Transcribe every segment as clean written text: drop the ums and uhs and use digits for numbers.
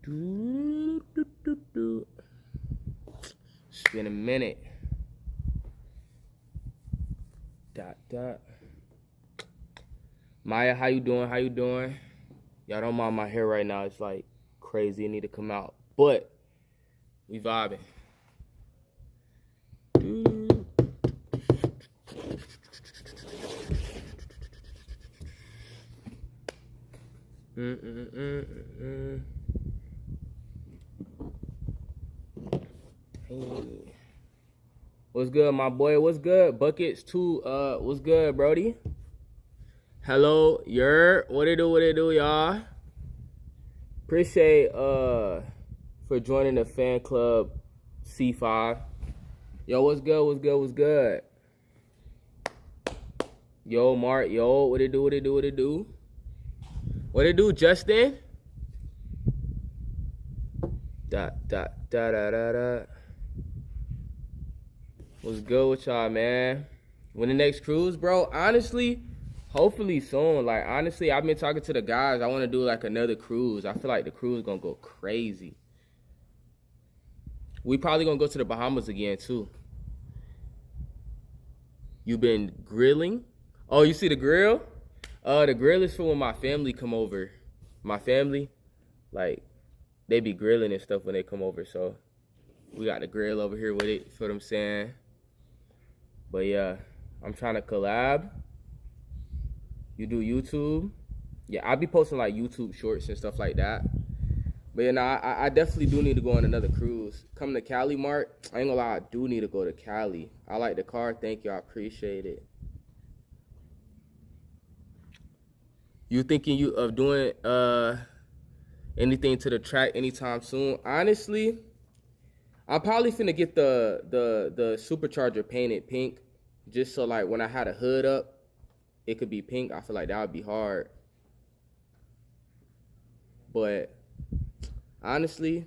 It's been a minute. Maya, how you doing? How you doing? Y'all don't mind my hair right now. It's like crazy. It need to come out. But we vibing. Hey. What's good, my boy? What's good? Buckets too. What's good, Brody? Hello, what it do, y'all? Appreciate for joining the fan club C5. Yo, what's good? Yo, Mark, yo, what it do? What it do, Justin? Da. What's good with y'all, man? When the next cruise, bro? Honestly, hopefully soon. Like, honestly, I've been talking to the guys. I want to do, like, another cruise. I feel like the cruise is going to go crazy. We probably going to go to the Bahamas again, too. You been grilling? Oh, you see the grill? The grill is for when my family come over. My family, like, they be grilling and stuff when they come over. So, we got the grill over here with it. You feel what I'm saying? But, yeah, I'm trying to collab. You do YouTube? Yeah, I'll be posting, like, YouTube shorts and stuff like that. But, you know, I definitely do need to go on another cruise. Come to Cali, Mark. I ain't gonna lie, I do need to go to Cali. I like the car. Thank you. I appreciate it. You thinking of doing anything to the track anytime soon? Honestly, I'm probably finna get the supercharger painted pink, just so like when I had a hood up, it could be pink. I feel like that would be hard. But honestly,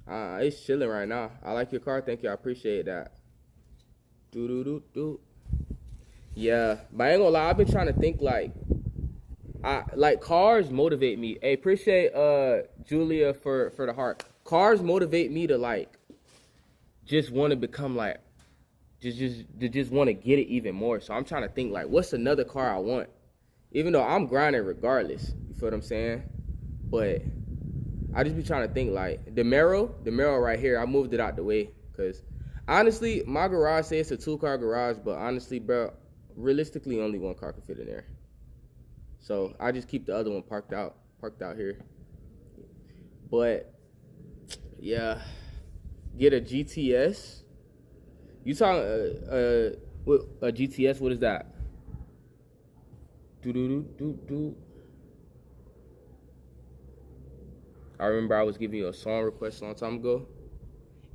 it's chilling right now. I like your car. Thank you. I appreciate that. Yeah, but I ain't gonna lie. I've been trying to think like cars motivate me. Hey, appreciate Julia for the heart. Cars motivate me to like just want to become like just want to get it even more. So I'm trying to think like what's another car I want, even though I'm grinding regardless. You feel what I'm saying? But I just be trying to think like the Mero right here. I moved it out the way because honestly my garage says it's a 2-car garage, but honestly, bro, realistically only 1 car can fit in there. So I just keep the other one parked out here. But yeah, get a GTS. You talking a GTS? What is that? I remember I was giving you a song request a long time ago.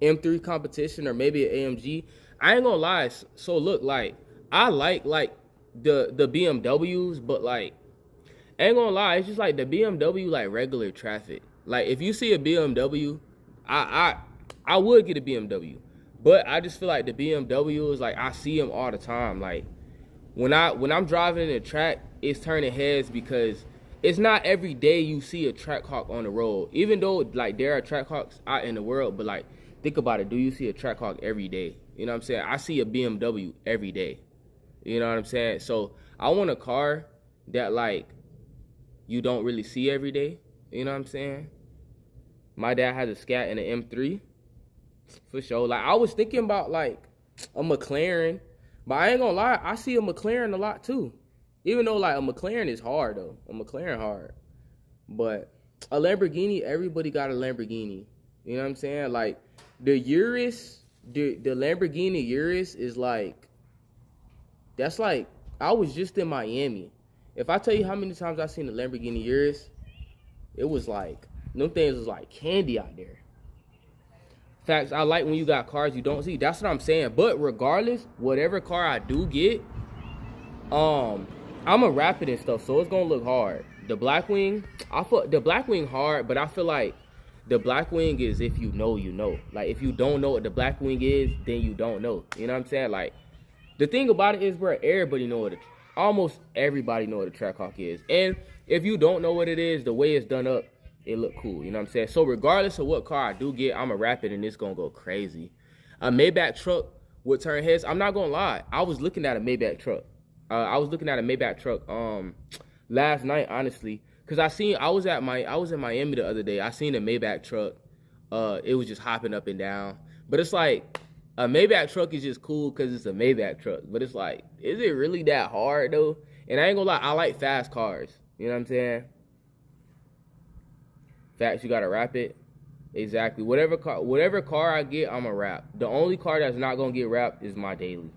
M3 competition or maybe an AMG. I ain't gonna lie. So look, like I like the BMWs, but like. Ain't gonna lie, it's just like the BMW like regular traffic. Like if you see a BMW, I would get a BMW, but I just feel like the BMW is like I see them all the time. Like when I'm driving in the track, it's turning heads because it's not every day you see a Trackhawk on the road. Even though like there are Trackhawks out in the world, but like think about it, do you see a Trackhawk every day? You know what I'm saying? I see a BMW every day. You know what I'm saying? So I want a car that like you don't really see every day. You know what I'm saying? My dad has a Scat and an M3. For sure. Like, I was thinking about, like, a McLaren. But I ain't gonna lie, I see a McLaren a lot, too. Even though, like, a McLaren is hard, though. A McLaren hard. But a Lamborghini, everybody got a Lamborghini. You know what I'm saying? Like, the Urus, the Lamborghini Urus is, like, that's, like, I was just in Miami. If I tell you how many times I've seen the Lamborghini Urus, it was like, them things was like candy out there. Facts, I like when you got cars you don't see. That's what I'm saying. But regardless, whatever car I do get, I'm a Rapid and stuff, so it's gonna look hard. The Blackwing, I feel the Blackwing hard, but I feel like the Blackwing is if you know, you know. Like if you don't know what the Blackwing is, then you don't know. You know what I'm saying? Like the thing about it is, bro, everybody know what almost everybody know what a Trackhawk is. And if you don't know what it is, the way it's done up, it look cool. You know what I'm saying? So regardless of what car I do get, I'ma wrap it and it's gonna go crazy. A Maybach truck would turn heads. I'm not gonna lie. I was looking at a Maybach truck. Last night, honestly, cause I was in Miami the other day. I seen a Maybach truck. It was just hopping up and down. But it's like a Maybach truck is just cool because it's a Maybach truck. But it's like, is it really that hard though? And I ain't gonna lie, I like fast cars. You know what I'm saying? Facts, you gotta wrap it. Exactly. Whatever car I get, I'ma wrap. The only car that's not gonna get wrapped is my daily.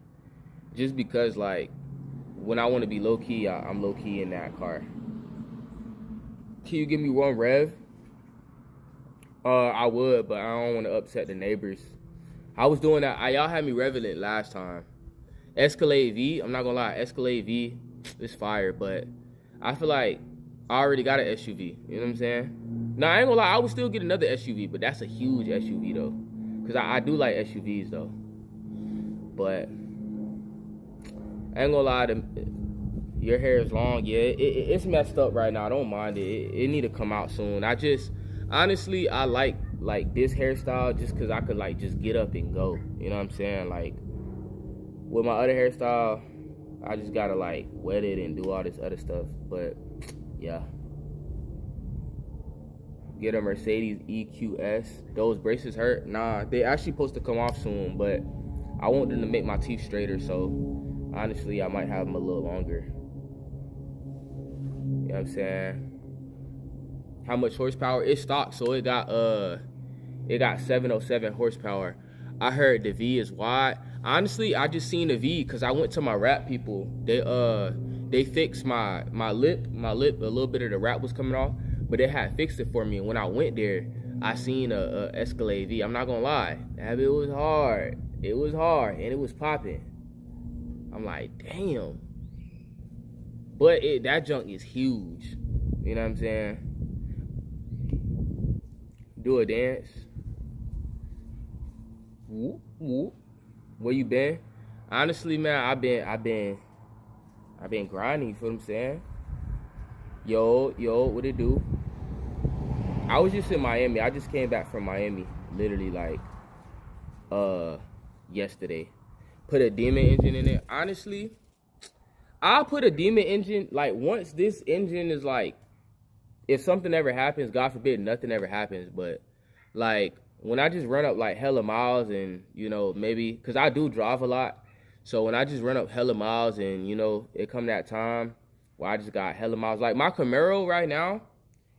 Just because, like, when I want to be low key, I'm low key in that car. Can you give me one rev? I would, but I don't want to upset the neighbors. I was doing that. Y'all had me revving it last time. Escalade V, I'm not gonna lie, Escalade V is fire, but I feel like I already got an SUV. You know what I'm saying? Nah, I ain't gonna lie, I would still get another SUV, but that's a huge SUV though. Cause I do like SUVs though. But I ain't gonna lie, your hair is long. Yeah, it's messed up right now. I don't mind it. It need to come out soon. Honestly, I like this hairstyle just because I could like just get up and go. You know what I'm saying? Like with my other hairstyle, I just gotta like wet it and do all this other stuff. But yeah. Get a Mercedes EQS. Those braces hurt? Nah, they actually supposed to come off soon, but I want them to make my teeth straighter, so honestly, I might have them a little longer. You know what I'm saying? How much horsepower? It's stock, so it got 707 horsepower. I heard the V is wide. Honestly, I just seen the V because I went to my wrap people. They fixed my lip. A little bit of the wrap was coming off, but they had fixed it for me. And when I went there, I seen a Escalade V. I'm not gonna lie, that it was hard. It was hard and it was popping. I'm like, damn. But that junk is huge. You know what I'm saying? Do a dance. Whoop, whoop. Where you been? Honestly, man, I've been grinding, you feel what I'm saying? Yo, what it do? I was just in Miami. I just came back from Miami, literally like yesterday. Put a Demon engine in it. Honestly, I'll put a Demon engine, like, once this engine is, like, if something ever happens, God forbid, nothing ever happens, but, like, when I just run up, like, hella miles and, you know, maybe, because I do drive a lot, so when I just run up hella miles and, you know, it come that time where I just got hella miles, like, my Camaro right now,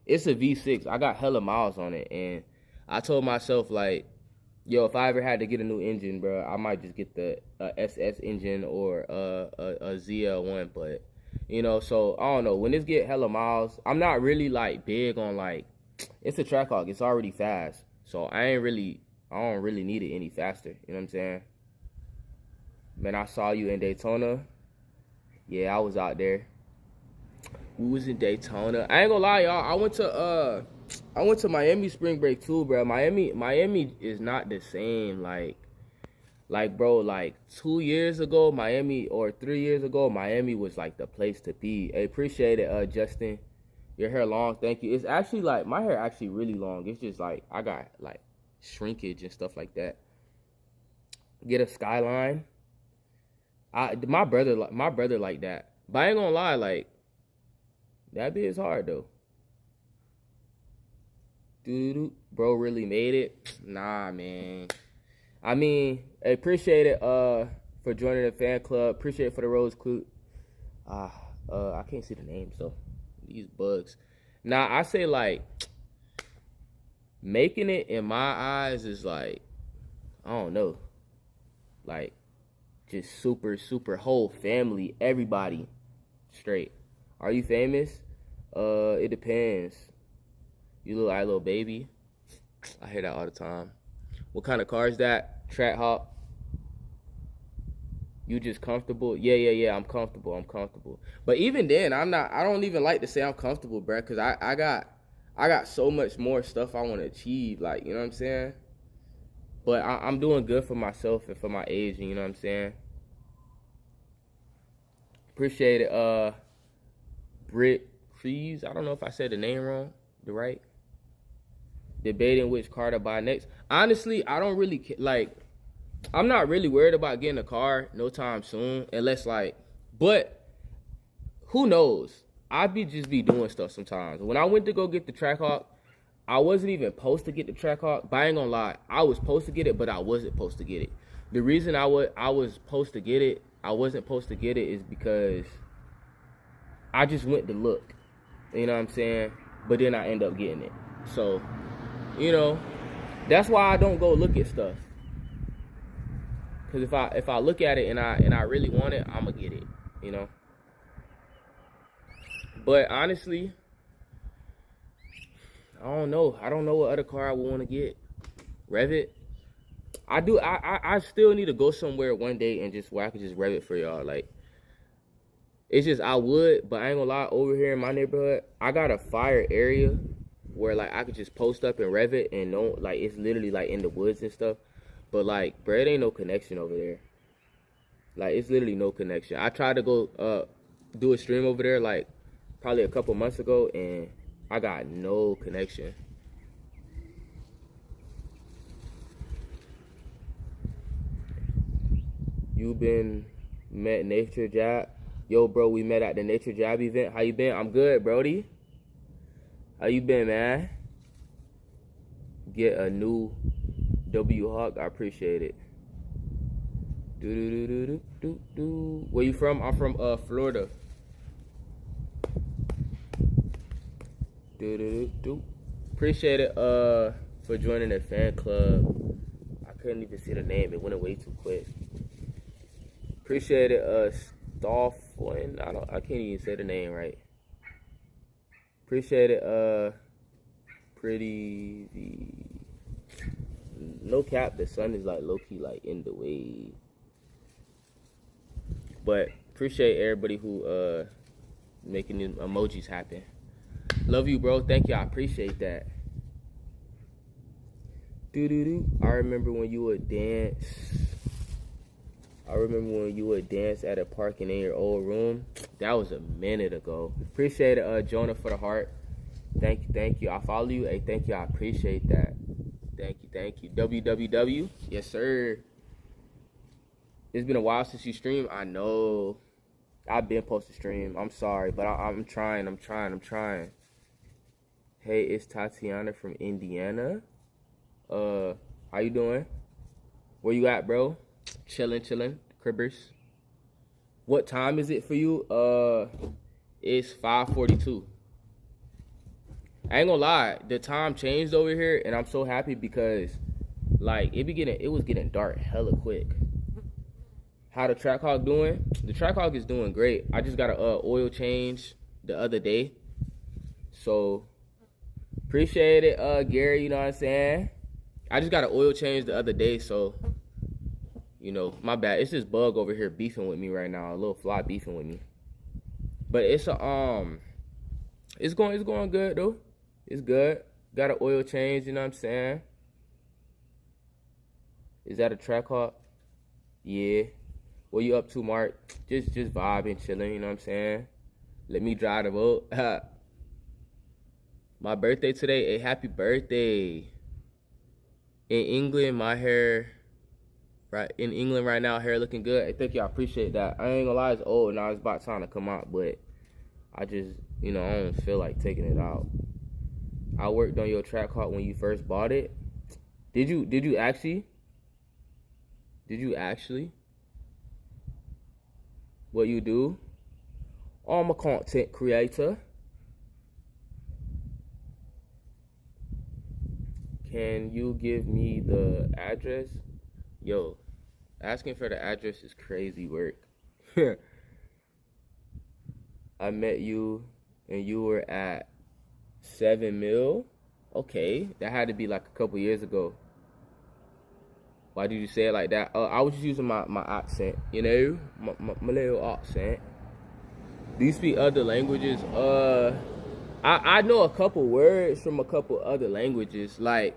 it's a V6. I got hella miles on it, and I told myself, like, yo, if I ever had to get a new engine, bro, I might just get the SS engine or a ZL1. But, you know, so, I don't know. When this get hella miles, I'm not really, like, big on, like, it's a Trackhawk. It's already fast. So, I don't really need it any faster. You know what I'm saying? Man, I saw you in Daytona. Yeah, I was out there. We was in Daytona. I ain't gonna lie, y'all. I went to Miami spring break too, bro. Miami is not the same. Like, bro, like 2 years ago, Miami, or 3 years ago, Miami was like the place to be. I appreciate it, Justin. Your hair long, thank you. It's actually like, my hair actually really long. It's just like, I got like shrinkage and stuff like that. Get a Skyline. My brother like that. But I ain't gonna lie, like, that bit is hard though. Bro really made it? Nah, man. I mean, I appreciate it for joining the fan club. Appreciate it for the Rose Clue. I can't see the name, so these bugs. Nah, I say like making it in my eyes is like, I don't know. Like just super whole family, everybody straight. Are you famous? It depends. You look like a little baby. I hear that all the time. What kind of car is that? Trackhawk. You just comfortable? Yeah. I'm comfortable. But even then, I don't even like to say I'm comfortable, bro, because I got so much more stuff I want to achieve. Like, you know what I'm saying? But I'm doing good for myself and for my age, you know what I'm saying? Appreciate it, Britt Trees. I don't know if I said the name wrong. The right? Debating which car to buy next. Honestly, I don't really like. I'm not really worried about getting a car no time soon, unless like. But who knows? I just be doing stuff sometimes. When I went to go get the Trackhawk, I wasn't even supposed to get the Trackhawk. But I ain't gonna lie, I was supposed to get it, but I wasn't supposed to get it. The reason I was supposed to get it, I wasn't supposed to get it is because I just went to look. You know what I'm saying? But then I end up getting it. So, you know, that's why I don't go look at stuff. Cause if I look at it and I really want it, I'ma get it. You know. But honestly, I don't know. I don't know what other car I would want to get. Rev it. I still need to go somewhere one day and just where I could just rev it for y'all. Like, it's just I would, but I ain't gonna lie. Over here in my neighborhood, I got a fire area where like I could just post up and rev it, and no, like it's literally like in the woods and stuff. But like, bro, it ain't no connection over there. Like, it's literally no connection. I tried to go do a stream over there like probably a couple months ago, and I got no connection. You been met Nature Jab? Yo, bro, we met at the Nature Jab event. How you been? I'm good, Brody. How you been, man? Get a new W Hawk. I appreciate it. Where you from? I'm from Florida. Appreciate it for joining the fan club. I couldn't even see the name. It went away too quick. Appreciate it, Stolflin. I can't even say the name right. Appreciate it, pretty. No cap, the sun is like low key like in the way. But appreciate everybody who making these emojis happen. Love you, bro. Thank you. I appreciate that. I remember when you would dance. I remember when you would dance at a park and in your old room. That was a minute ago. Appreciate it, Jonah, for the heart. Thank you. I follow you. Hey, thank you. I appreciate that. Thank you. WWW. Yes, sir. It's been a while since you streamed. I know. I've been posted stream. I'm sorry, but I'm trying. Hey, it's Tatiana from Indiana. How you doing? Where you at, bro? Chilling, cribbers. What time is it for you? It's 5:42. I ain't gonna lie, the time changed over here, and I'm so happy because, like, it was getting dark hella quick. How the Trackhawk doing? The Trackhawk is doing great. I just got a oil change the other day, so appreciate it, Gary. You know what I'm saying? I just got an oil change the other day, so. You know, my bad. It's this bug over here beefing with me right now. A little fly beefing with me. But it's it's going good though. It's good. Got an oil change, you know what I'm saying? Is that a Trackhawk? Yeah. What you up to, Mark? Just vibing, chilling, you know what I'm saying? Let me drive the boat. My birthday today. Hey, happy birthday. In England, my hair right in England right now, hair looking good. Hey, thank you, I appreciate that. I ain't gonna lie, it's old now. It's about time to come out, but I just, you know, I don't feel like taking it out. I worked on your Trackhawk when you first bought it. Did you actually? What you do? I'm a content creator. Can you give me the address? Yo, asking for the address is crazy work. I met you and you were at 7 mil. Okay, that had to be like a couple years ago. Why did you say it like that? I was just using my accent, you know, my little accent. Do you speak other languages? I know a couple words from a couple other languages. Like,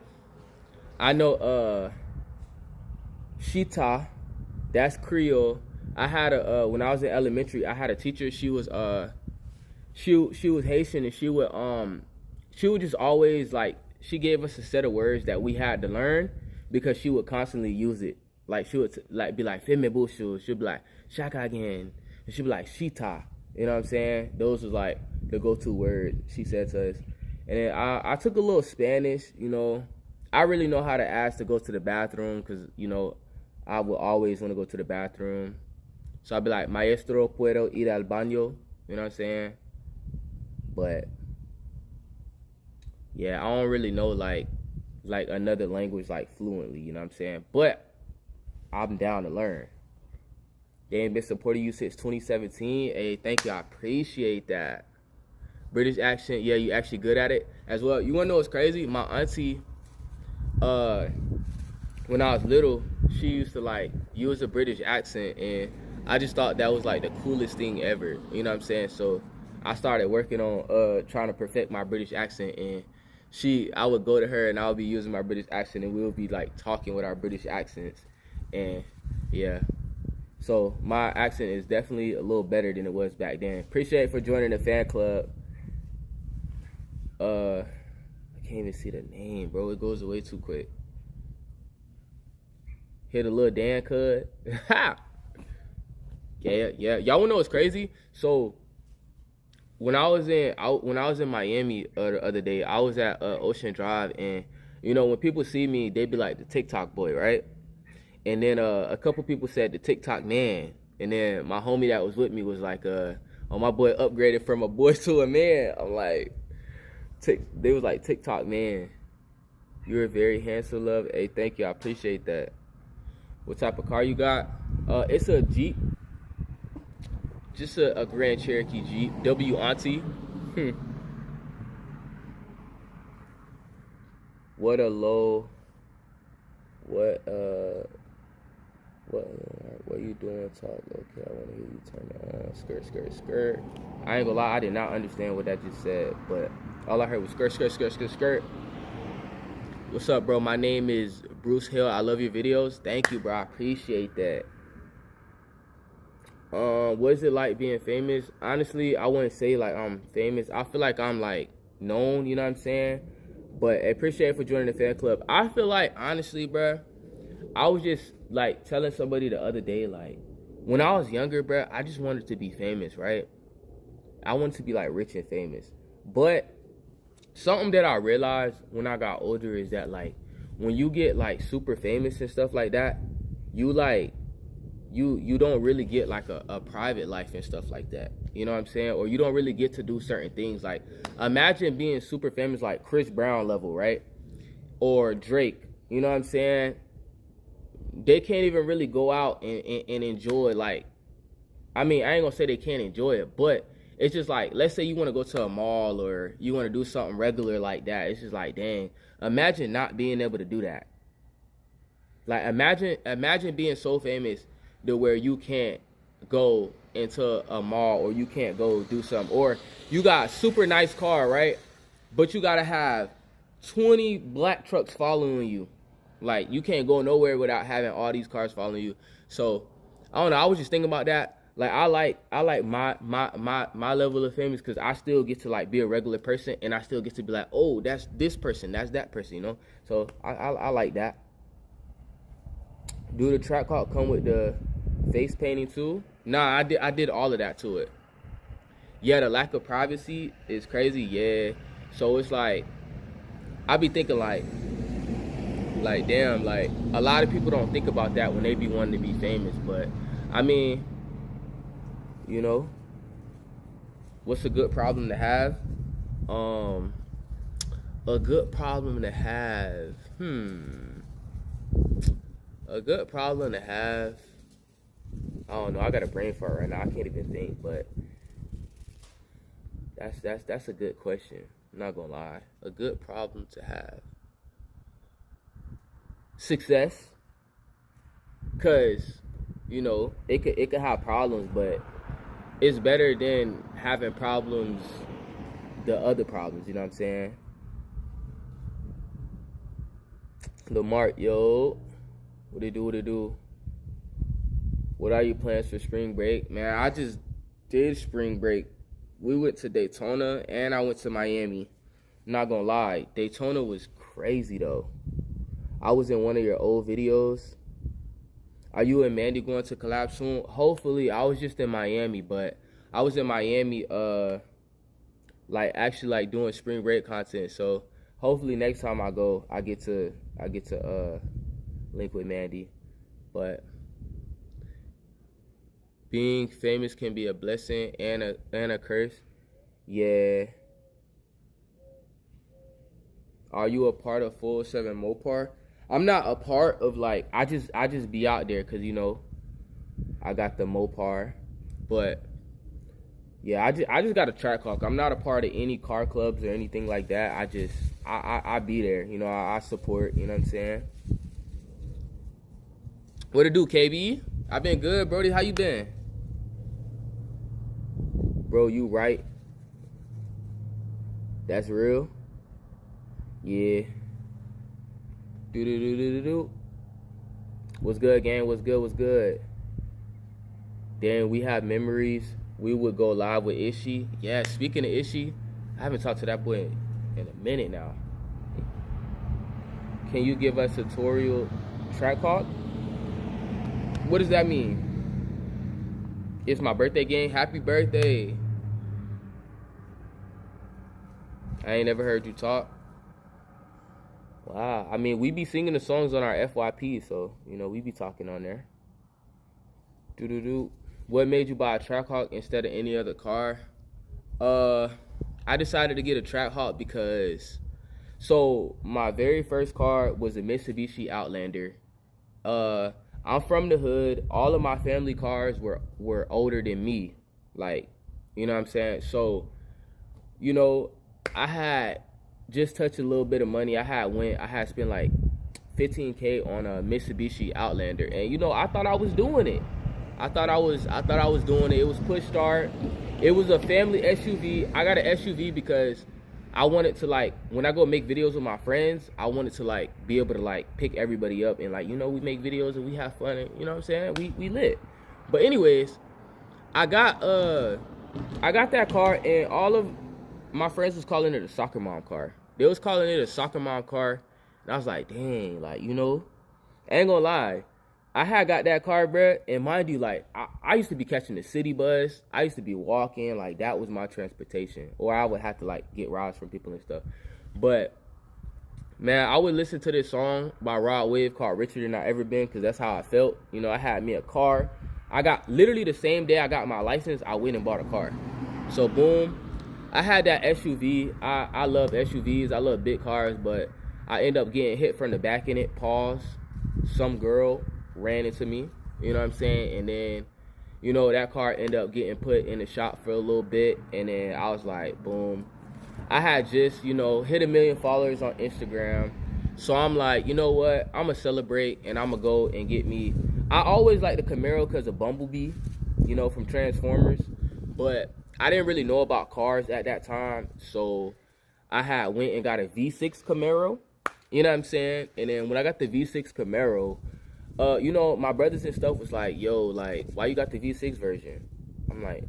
I know Shita, that's Creole. I had when I was in elementary, I had a teacher. She was she was Haitian, and she would just always like she gave us a set of words that we had to learn because she would constantly use it. Like she would like be like "Feme bushu," she'd be like "Shaka again," and she'd be like "Shita." You know what I'm saying? Those was like the go-to word she said to us. And then I took a little Spanish. You know, I really know how to ask to go to the bathroom because you know I would always want to go to the bathroom. So I'd be like, "Maestro, puedo ir al baño?" You know what I'm saying? But yeah, I don't really know like another language like fluently. You know what I'm saying? But I'm down to learn. They ain't been supporting you since 2017. Hey, thank you. I appreciate that. British accent, yeah, you actually good at it as well. You wanna know what's crazy? My auntie, when I was little, she used to like use a British accent, and I just thought that was like the coolest thing ever. You know what I'm saying? So I started working on trying to perfect my British accent, and I would go to her and I would be using my British accent, and we would be like talking with our British accents, and yeah. So my accent is definitely a little better than it was back then. Appreciate it for joining the fan club. I can't even see the name, bro. It goes away too quick. Hit a little Dan cud. Yeah. Y'all wanna know what's crazy? So when I was in Miami the other day, I was at Ocean Drive, and you know when people see me, they be like the TikTok boy, right? And then a couple people said the TikTok man, and then my homie that was with me was like, "Oh, my boy upgraded from a boy to a man." I'm like, they was like, "TikTok man, you're very handsome, love." Hey, thank you, I appreciate that. What type of car you got? It's a Jeep, just a Grand Cherokee Jeep, W Auntie. What a low. What you doing? Talk, okay, I want to hear you turn it on. Skirt. I ain't gonna lie, I did not understand what that just said, but all I heard was skirt. What's up, bro? My name is Bruce Hill. I love your videos. Thank you, bro. I appreciate that. What is it like being famous? Honestly, I wouldn't say like I'm famous. I feel like I'm like known, you know what I'm saying? But I appreciate it for joining the fan club. I feel like, honestly, bro, I was just like telling somebody the other day, like when I was younger, bro, I just wanted to be famous, right? I wanted to be like rich and famous. But something that I realized when I got older is that like when you get like super famous and stuff like that, you like you don't really get like a private life and stuff like that. You know what I'm saying? Or you don't really get to do certain things. Like imagine being super famous like Chris Brown level, right? Or Drake. You know what I'm saying? They can't even really go out and enjoy, like, I mean, I ain't gonna say they can't enjoy it, but it's just like, let's say you want to go to a mall or you want to do something regular like that. It's just like, dang, imagine not being able to do that. Like, imagine being so famous to where you can't go into a mall or you can't go do something. Or you got a super nice car, right? But you gotta have 20 black trucks following you. Like, you can't go nowhere without having all these cars following you. So, I don't know. I was just thinking about that. Like, I like my level of famous because I still get to, like, be a regular person. And I still get to be like, oh, that's this person. That's that person, you know? So, I like that. Do the Trackhawk come with the face painting too? Nah, I did all of that to it. Yeah, the lack of privacy is crazy. Yeah. So, it's like, I be thinking, like, damn, like a lot of people don't think about that when they be wanting to be famous. But I mean, you know, what's a good problem to have? A good problem to have. A good problem to have. I don't know. I got a brain fart right now. I can't even think. But that's a good question. I'm not gonna lie. A good problem to have. Success, because you know it could have problems, but it's better than having problems, the other problems. You know what I'm saying? Lil Mark, yo, what it do? What are your plans for spring break? Man, I just did spring break. We went to Daytona and I went to Miami. Not gonna lie, Daytona was crazy though. I was in one of your old videos. Are you and Mandy going to collab soon? Hopefully. I was just in Miami, but I was in Miami like actually like doing spring break content. So hopefully next time I go, I get to link with Mandy. But being famous can be a blessing and a curse. Yeah. Are you a part of Full 7 Mopar? I'm not a part of like I just be out there because you know I got the Mopar, but yeah, I just got a Trackhawk. I'm not a part of any car clubs or anything like that. I be there. You know, I support. You know what I'm saying? What it do, KB? I been good, Brody. How you been? Bro, you right. That's real. Yeah. Do. What's good, gang? What's good? What's good? Then we have memories. We would go live with Ishi. Yeah, speaking of Ishi, I haven't talked to that boy in a minute now. Can you give us a tutorial Trackhawk? What does that mean? It's my birthday game. Happy birthday. I ain't never heard you talk. Wow. I mean, we be singing the songs on our FYP, so, you know, we be talking on there. What made you buy a Trackhawk instead of any other car? I decided to get a Trackhawk because, so my very first car was a Mitsubishi Outlander. I'm from the hood. All of my family cars were older than me. Like, you know what I'm saying? So, you know, I had just touched a little bit of money. I had spent like $15K on a Mitsubishi Outlander, and you know, I thought I was doing it. I thought I was doing it. It was push start. It was a family SUV. I got an SUV because I wanted to, like, when I go make videos with my friends, I wanted to like be able to like pick everybody up and like, you know, we make videos and we have fun and, you know what I'm saying? We lit. But anyways, I got that car, and all of my friends was calling it a soccer mom car. They was calling it a soccer mom car. And I was like, dang, like, you know, I ain't gonna lie. I had got that car, bruh, and mind you, like, I used to be catching the city bus. I used to be walking. Like, that was my transportation. Or I would have to, like, get rides from people and stuff. But, man, I would listen to this song by Rod Wave called Richer Than I Ever Been, because that's how I felt. You know, I had me a car. I got, literally the same day I got my license, I went and bought a car. So, boom. I had that SUV. I love SUVs. I love big cars, but I end up getting hit from the back in it. Pause. Some girl ran into me. You know what I'm saying? And then, you know, that car ended up getting put in the shop for a little bit. And then I was like, boom. I had just, you know, hit 1 million followers on Instagram. So I'm like, you know what? I'm going to celebrate and I'm going to go and get me. I always like the Camaro because of Bumblebee, you know, from Transformers. But I didn't really know about cars at that time, so I had went and got a V6 Camaro, you know what I'm saying? And then when I got the V6 Camaro, you know, my brothers and stuff was like, yo, like, why you got the V6 version? I'm like,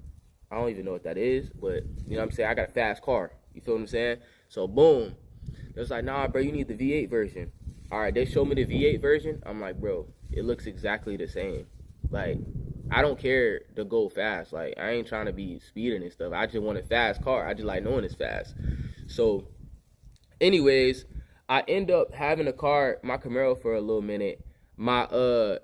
I don't even know what that is, but, you know what I'm saying? I got a fast car, you feel what I'm saying? So, boom. It was like, nah, bro, you need the V8 version. All right, they showed me the V8 version. I'm like, bro, it looks exactly the same. Like, I don't care to go fast. Like, I ain't trying to be speeding and stuff. I just want a fast car. I just like knowing it's fast. So, anyways, I end up having a car, my Camaro, for a little minute. My the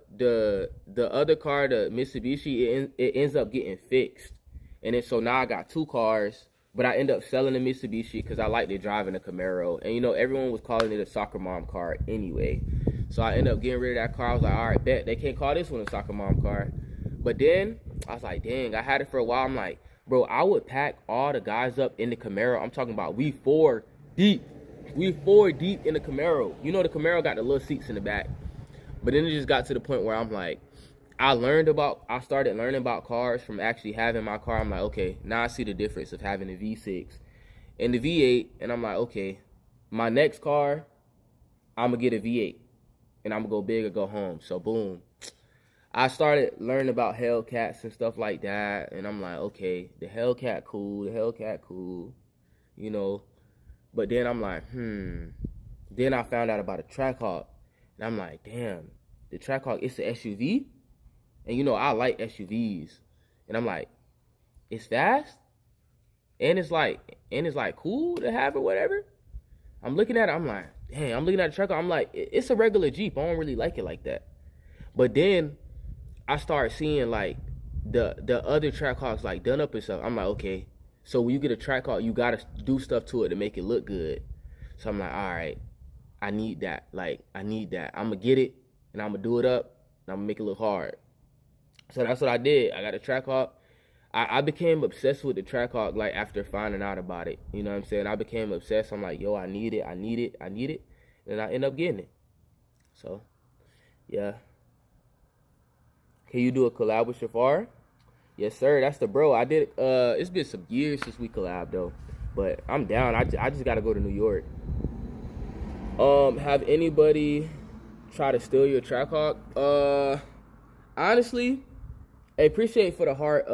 other car, the Mitsubishi, it ends up getting fixed, and then so now I got two cars. But I end up selling the Mitsubishi because I like to drive in a Camaro, and you know, everyone was calling it a soccer mom car anyway. So I ended up getting rid of that car. I was like, all right, bet they can't call this one a soccer mom car. But then I was like, dang, I had it for a while. I'm like, bro, I would pack all the guys up in the Camaro. I'm talking about we four deep in the Camaro. You know, the Camaro got the little seats in the back. But then it just got to the point where I'm like, I started learning about cars from actually having my car. I'm like, okay, now I see the difference of having a V6 and the V8. And I'm like, okay, my next car, I'm going to get a V8. And I'm going to go big or go home. So, boom. I started learning about Hellcats and stuff like that. And I'm like, okay, the Hellcat cool. You know, But then I'm like, Then I found out about a Trackhawk, and I'm like, damn, the Trackhawk, it's an SUV, and you know I like SUVs, and I'm like, it's fast, and it's like cool to have or whatever. I'm looking at it, I'm like, damn, I'm looking at the Trackhawk, I'm like, it's a regular Jeep, I don't really like it like that. But then I start seeing like the other Trackhawks like done up and stuff. I'm like, okay, so when you get a Trackhawk, you gotta do stuff to it to make it look good. So I'm like, all right, I need that. Like, I need that. I'm gonna get it and I'm gonna do it up and I'm gonna make it look hard. So that's what I did. I got a Trackhawk. I became obsessed with the Trackhawk like after finding out about it. You know what I'm saying? I became obsessed. I'm like, yo, I need it. And I end up getting it. So, yeah. Can you do a collab with Shafar? Yes, sir. That's the bro. I did. It's been some years since we collabed though, but I'm down. I just gotta go to New York. Have anybody try to steal your Trackhawk? Honestly, I appreciate for the heart,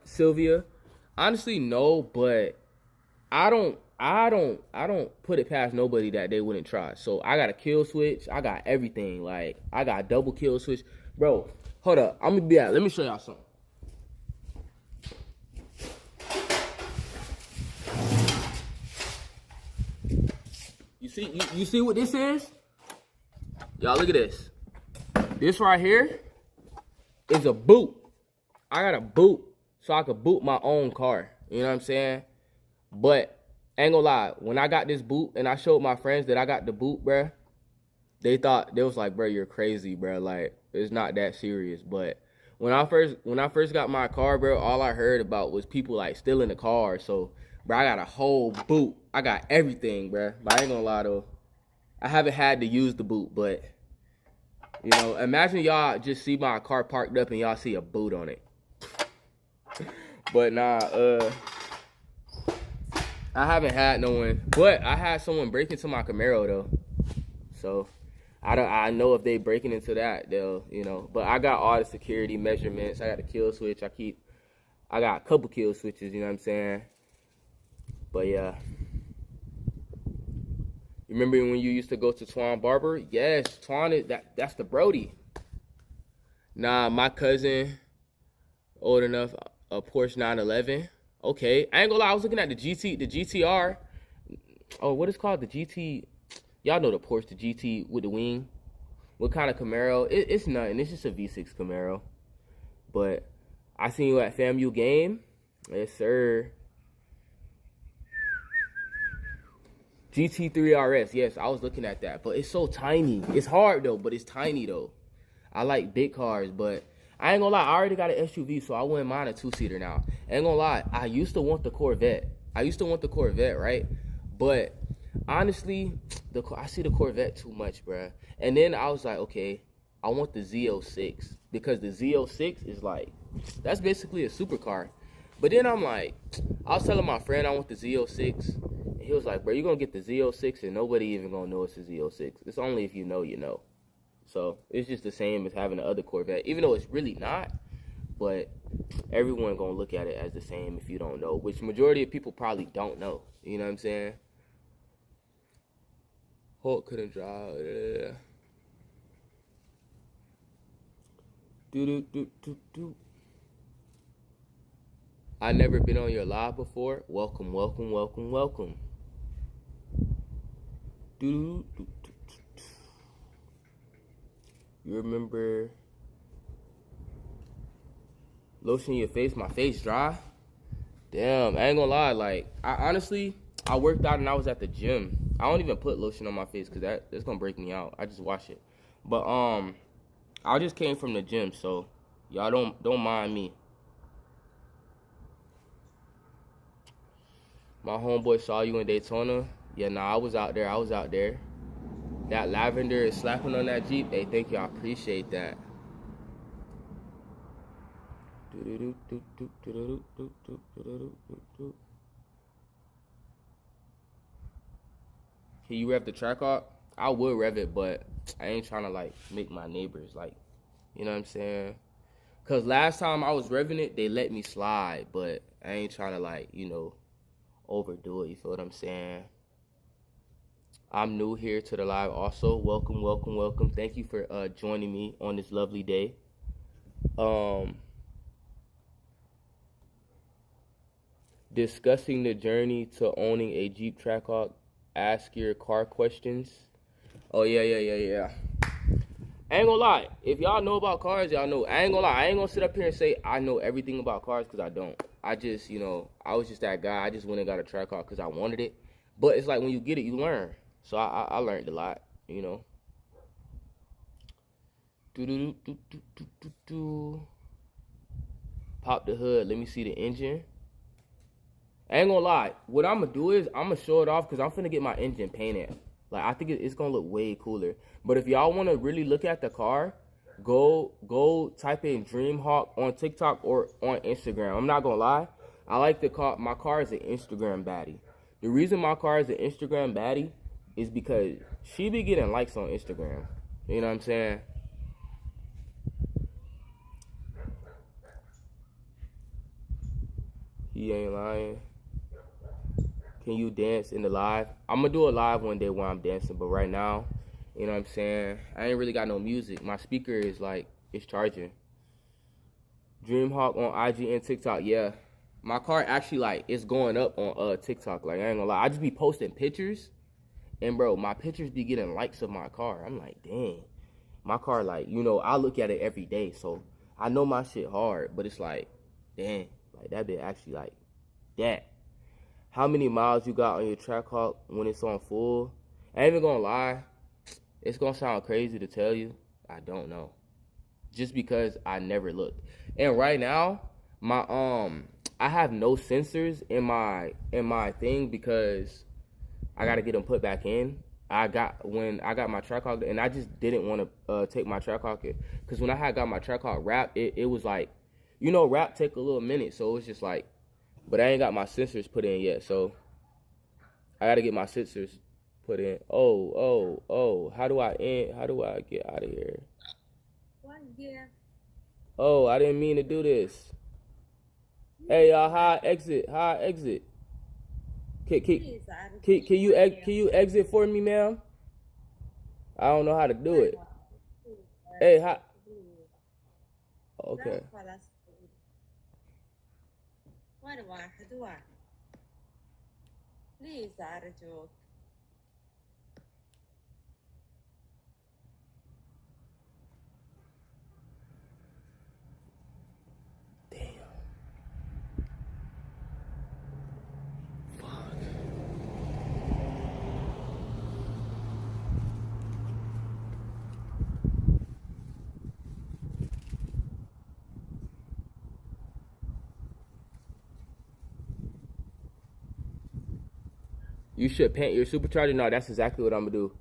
Sylvia. Honestly, no, but I don't put it past nobody that they wouldn't try. So I got a kill switch. I got everything. Like, I got double kill switch, bro. Hold up, I'm gonna be out. Let me show y'all something. You see what this is? Y'all look at this. This right here is a boot. I got a boot so I could boot my own car. You know what I'm saying? But ain't gonna lie, when I got this boot and I showed my friends that I got the boot, bruh, they was like, bro, you're crazy, bro. Like, it's not that serious. But when I first got my car, bro, all I heard about was people like stealing the car. So, bro, I got a whole boot. I got everything, bro. But I ain't gonna lie though, I haven't had to use the boot. But you know, imagine y'all just see my car parked up and y'all see a boot on it. But nah, I haven't had no one. But I had someone break into my Camaro though. So I know if they breaking into that, they'll, you know. But I got all the security measurements. I got the kill switch. I got a couple kill switches, you know what I'm saying? But yeah. You remember when you used to go to Twan Barber? Yes, Twan that's the Brody. Nah, my cousin, old enough, a Porsche 911. Okay, I ain't gonna lie, I was looking at the GTR. Oh, what is it called? The GT. Y'all know the Porsche, the GT with the wing. What kind of Camaro? It's nothing. It's just a V6 Camaro. But I seen you at FAMU game. Yes, sir. GT3 RS. Yes, I was looking at that. But it's so tiny. It's hard, though, but it's tiny, though. I like big cars, but I ain't gonna lie. I already got an SUV, so I wouldn't mind a two-seater now. I ain't gonna lie. I used to want the Corvette. Right? But honestly, I see the Corvette too much, bruh. And then I was like, okay, I want the Z06 because the Z06 is like, that's basically a supercar. But then I'm like, I was telling my friend I want the Z06, and he was like, bro, you're gonna get the Z06 and nobody even gonna know it's a Z06. It's only if you know, you know. So it's just the same as having the other Corvette, even though it's really not. But everyone gonna look at it as the same if you don't know, which majority of people probably don't know. You know what I'm saying? Hulk couldn't drive. Yeah. Do. I never been on your live before. Welcome. Do. You remember lotion your face? My face dry. Damn, I ain't gonna lie. Like, I worked out and I was at the gym. I don't even put lotion on my face because that's gonna break me out. I just wash it. But I just came from the gym, so y'all don't mind me. My homeboy saw you in Daytona. Yeah, nah, I was out there. That lavender is slapping on that Jeep. Hey, thank you. I appreciate that. Can you rev the Trackhawk? I would rev it, but I ain't trying to like make my neighbors like, you know what I'm saying? Cause last time I was revving it, they let me slide, but I ain't trying to like, you know, overdo it. You feel what I'm saying? I'm new here to the live also. Welcome, welcome, welcome. Thank you for joining me on this lovely day. Discussing the journey to owning a Jeep Trackhawk. Ask your car questions. Oh, yeah. I ain't gonna lie. If y'all know about cars, y'all know. I ain't gonna lie. I ain't gonna sit up here and say I know everything about cars because I don't. I just, I was just that guy. I just went and got a Trackhawk because I wanted it. But it's like when you get it, you learn. So I learned a lot, Pop the hood. Let me see the engine. I ain't gonna lie. What I'm gonna do is I'm gonna show it off because I'm finna get my engine painted. Like, I think it's gonna look way cooler. But if y'all wanna really look at the car, go type in Dreamhawk on TikTok or on Instagram. I'm not gonna lie. I like the car. My car is an Instagram baddie. The reason my car is an Instagram baddie is because she be getting likes on Instagram. You know what I'm saying? He ain't lying. Can you dance in the live? I'm gonna do a live one day where I'm dancing, but right now, you know what I'm saying? I ain't really got no music. My speaker is like, it's charging. Dreamhawk on IG and TikTok, yeah. My car actually like, it's going up on TikTok. Like, I ain't gonna lie. I just be posting pictures. And bro, my pictures be getting likes of my car. I'm like, dang. My car, like, I look at it every day. So I know my shit hard. But it's like, dang. Like, that bit actually like that. How many miles you got on your Trackhawk when it's on full? I ain't even gonna lie. It's gonna sound crazy to tell you. I don't know. Just because I never looked. And right now, my I have no sensors in my thing because I gotta get them put back in. When I got my Trackhawk, and I just didn't want to take my Trackhawk in, because when I got my Trackhawk wrapped, it was like, wrap take a little minute, so it was just like, but I ain't got my sensors put in yet, so I gotta get my sensors put in. Oh, how do I get out of here? Oh, I didn't mean to do this. Hey, y'all, how I exit? Can you exit for me, ma'am? I don't know how to do it. Hey, how? Okay. You should paint your supercharger. No, that's exactly what I'm gonna do.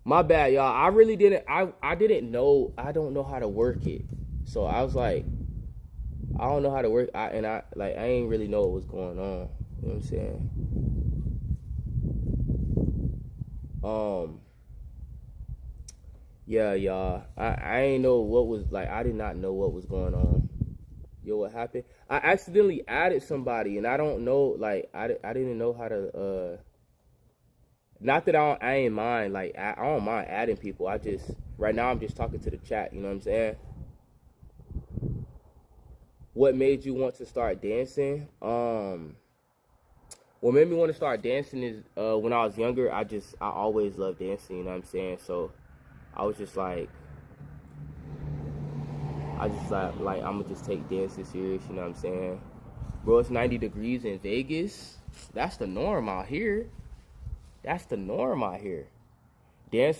My bad, y'all. I really didn't. I didn't know. I don't know how to work it. So I was like, I don't know how to work. I ain't really know what was going on. You know what I'm saying? Yeah, y'all. I ain't know what was like. I did not know what was going on. Yo, what happened? I accidentally added somebody, and I don't know, like, I didn't know how to, not that I ain't mind, like, I don't mind adding people. Right now I'm just talking to the chat, you know what I'm saying? What made you want to start dancing? What made me want to start dancing is, when I was younger, I always loved dancing, you know what I'm saying? So, I was just like, I'm gonna just take dancing serious, you know what I'm saying? Bro, it's 90 degrees in Vegas. That's the norm out here. Dance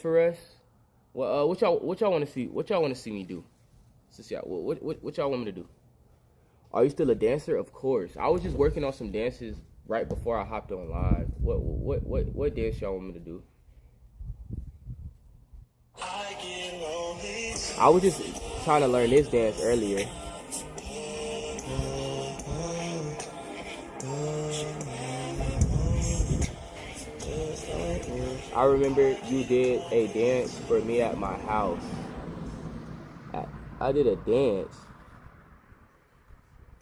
for us. Well, what y'all want to see? What y'all want to see me do? What y'all want me to do? Are you still a dancer? Of course. I was just working on some dances right before I hopped on live. What dance y'all want me to do? I was just trying to learn this dance earlier. I remember you did a dance for me at my house. I did a dance.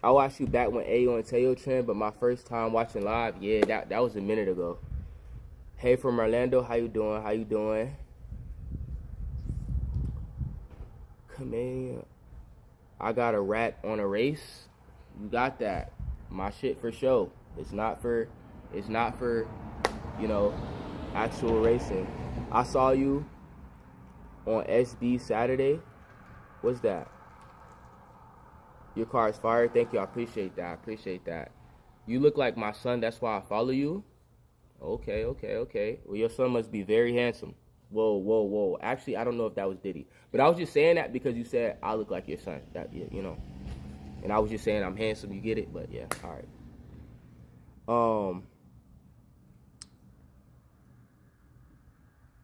I watched you back when Ayo and Teo trend, but my first time watching live, yeah, that was a minute ago. Hey from Orlando, how you doing? How you doing? Comedian, I got a rat on a race. You got that. My shit for show. It's not for, you know, actual racing. I saw you on SB Saturday. What's that? Your car is fire. Thank you. I appreciate that. I appreciate that. You look like my son. That's why I follow you. Okay. Well, your son must be very handsome. Whoa. Actually, I don't know if that was Diddy. But I was just saying that because you said I look like your son. That, you know. And I was just saying I'm handsome. You get it? But yeah. All right.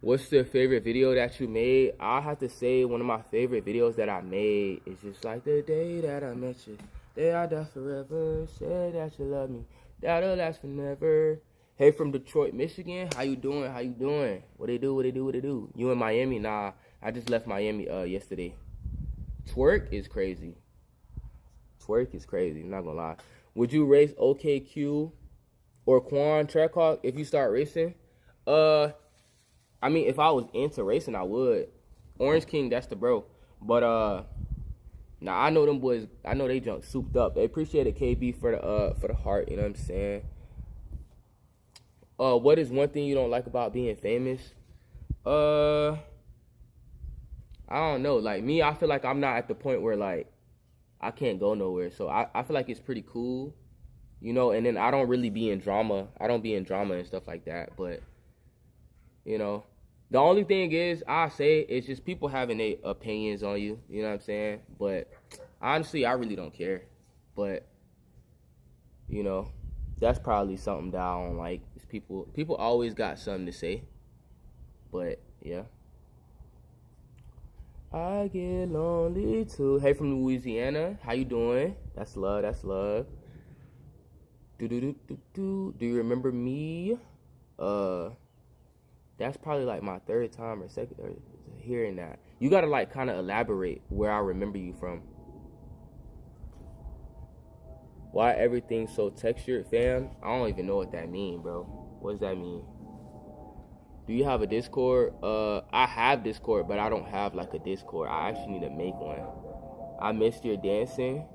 What's the favorite video that you made? I have to say one of my favorite videos that I made is just like the day that I met you. Day I die forever. Said that you love me. That'll last forever. Hey from Detroit, Michigan. How you doing? How you doing? What they do? You in Miami? Nah, I just left Miami yesterday. Twerk is crazy. I'm not gonna lie. Would you race OKQ or Quan Trackhawk if you start racing? I mean, if I was into racing, I would. Orange King, that's the bro. But nah, I know them boys. I know they junk souped up. They appreciate it, KB, for the heart. You know what I'm saying? What is one thing you don't like about being famous? I don't know. Like me, I feel like I'm not at the point where like I can't go nowhere. So I feel like it's pretty cool, you know. And then I don't really be in drama. I don't be in drama and stuff like that. But you know. The only thing is, I say, it's just people having their opinions on you. You know what I'm saying? But honestly, I really don't care. But, you know, that's probably something that I don't like. Is people always got something to say. But, yeah. I get lonely too. Hey from Louisiana. How you doing? That's love. Do you remember me? That's probably like my third time or second or hearing that. You gotta like kind of elaborate where I remember you from. Why everything so textured, fam? I don't even know what that mean, bro. What does that mean? Do you have a Discord? I have Discord, but I don't have like a Discord. I actually need to make one. I missed your dancing.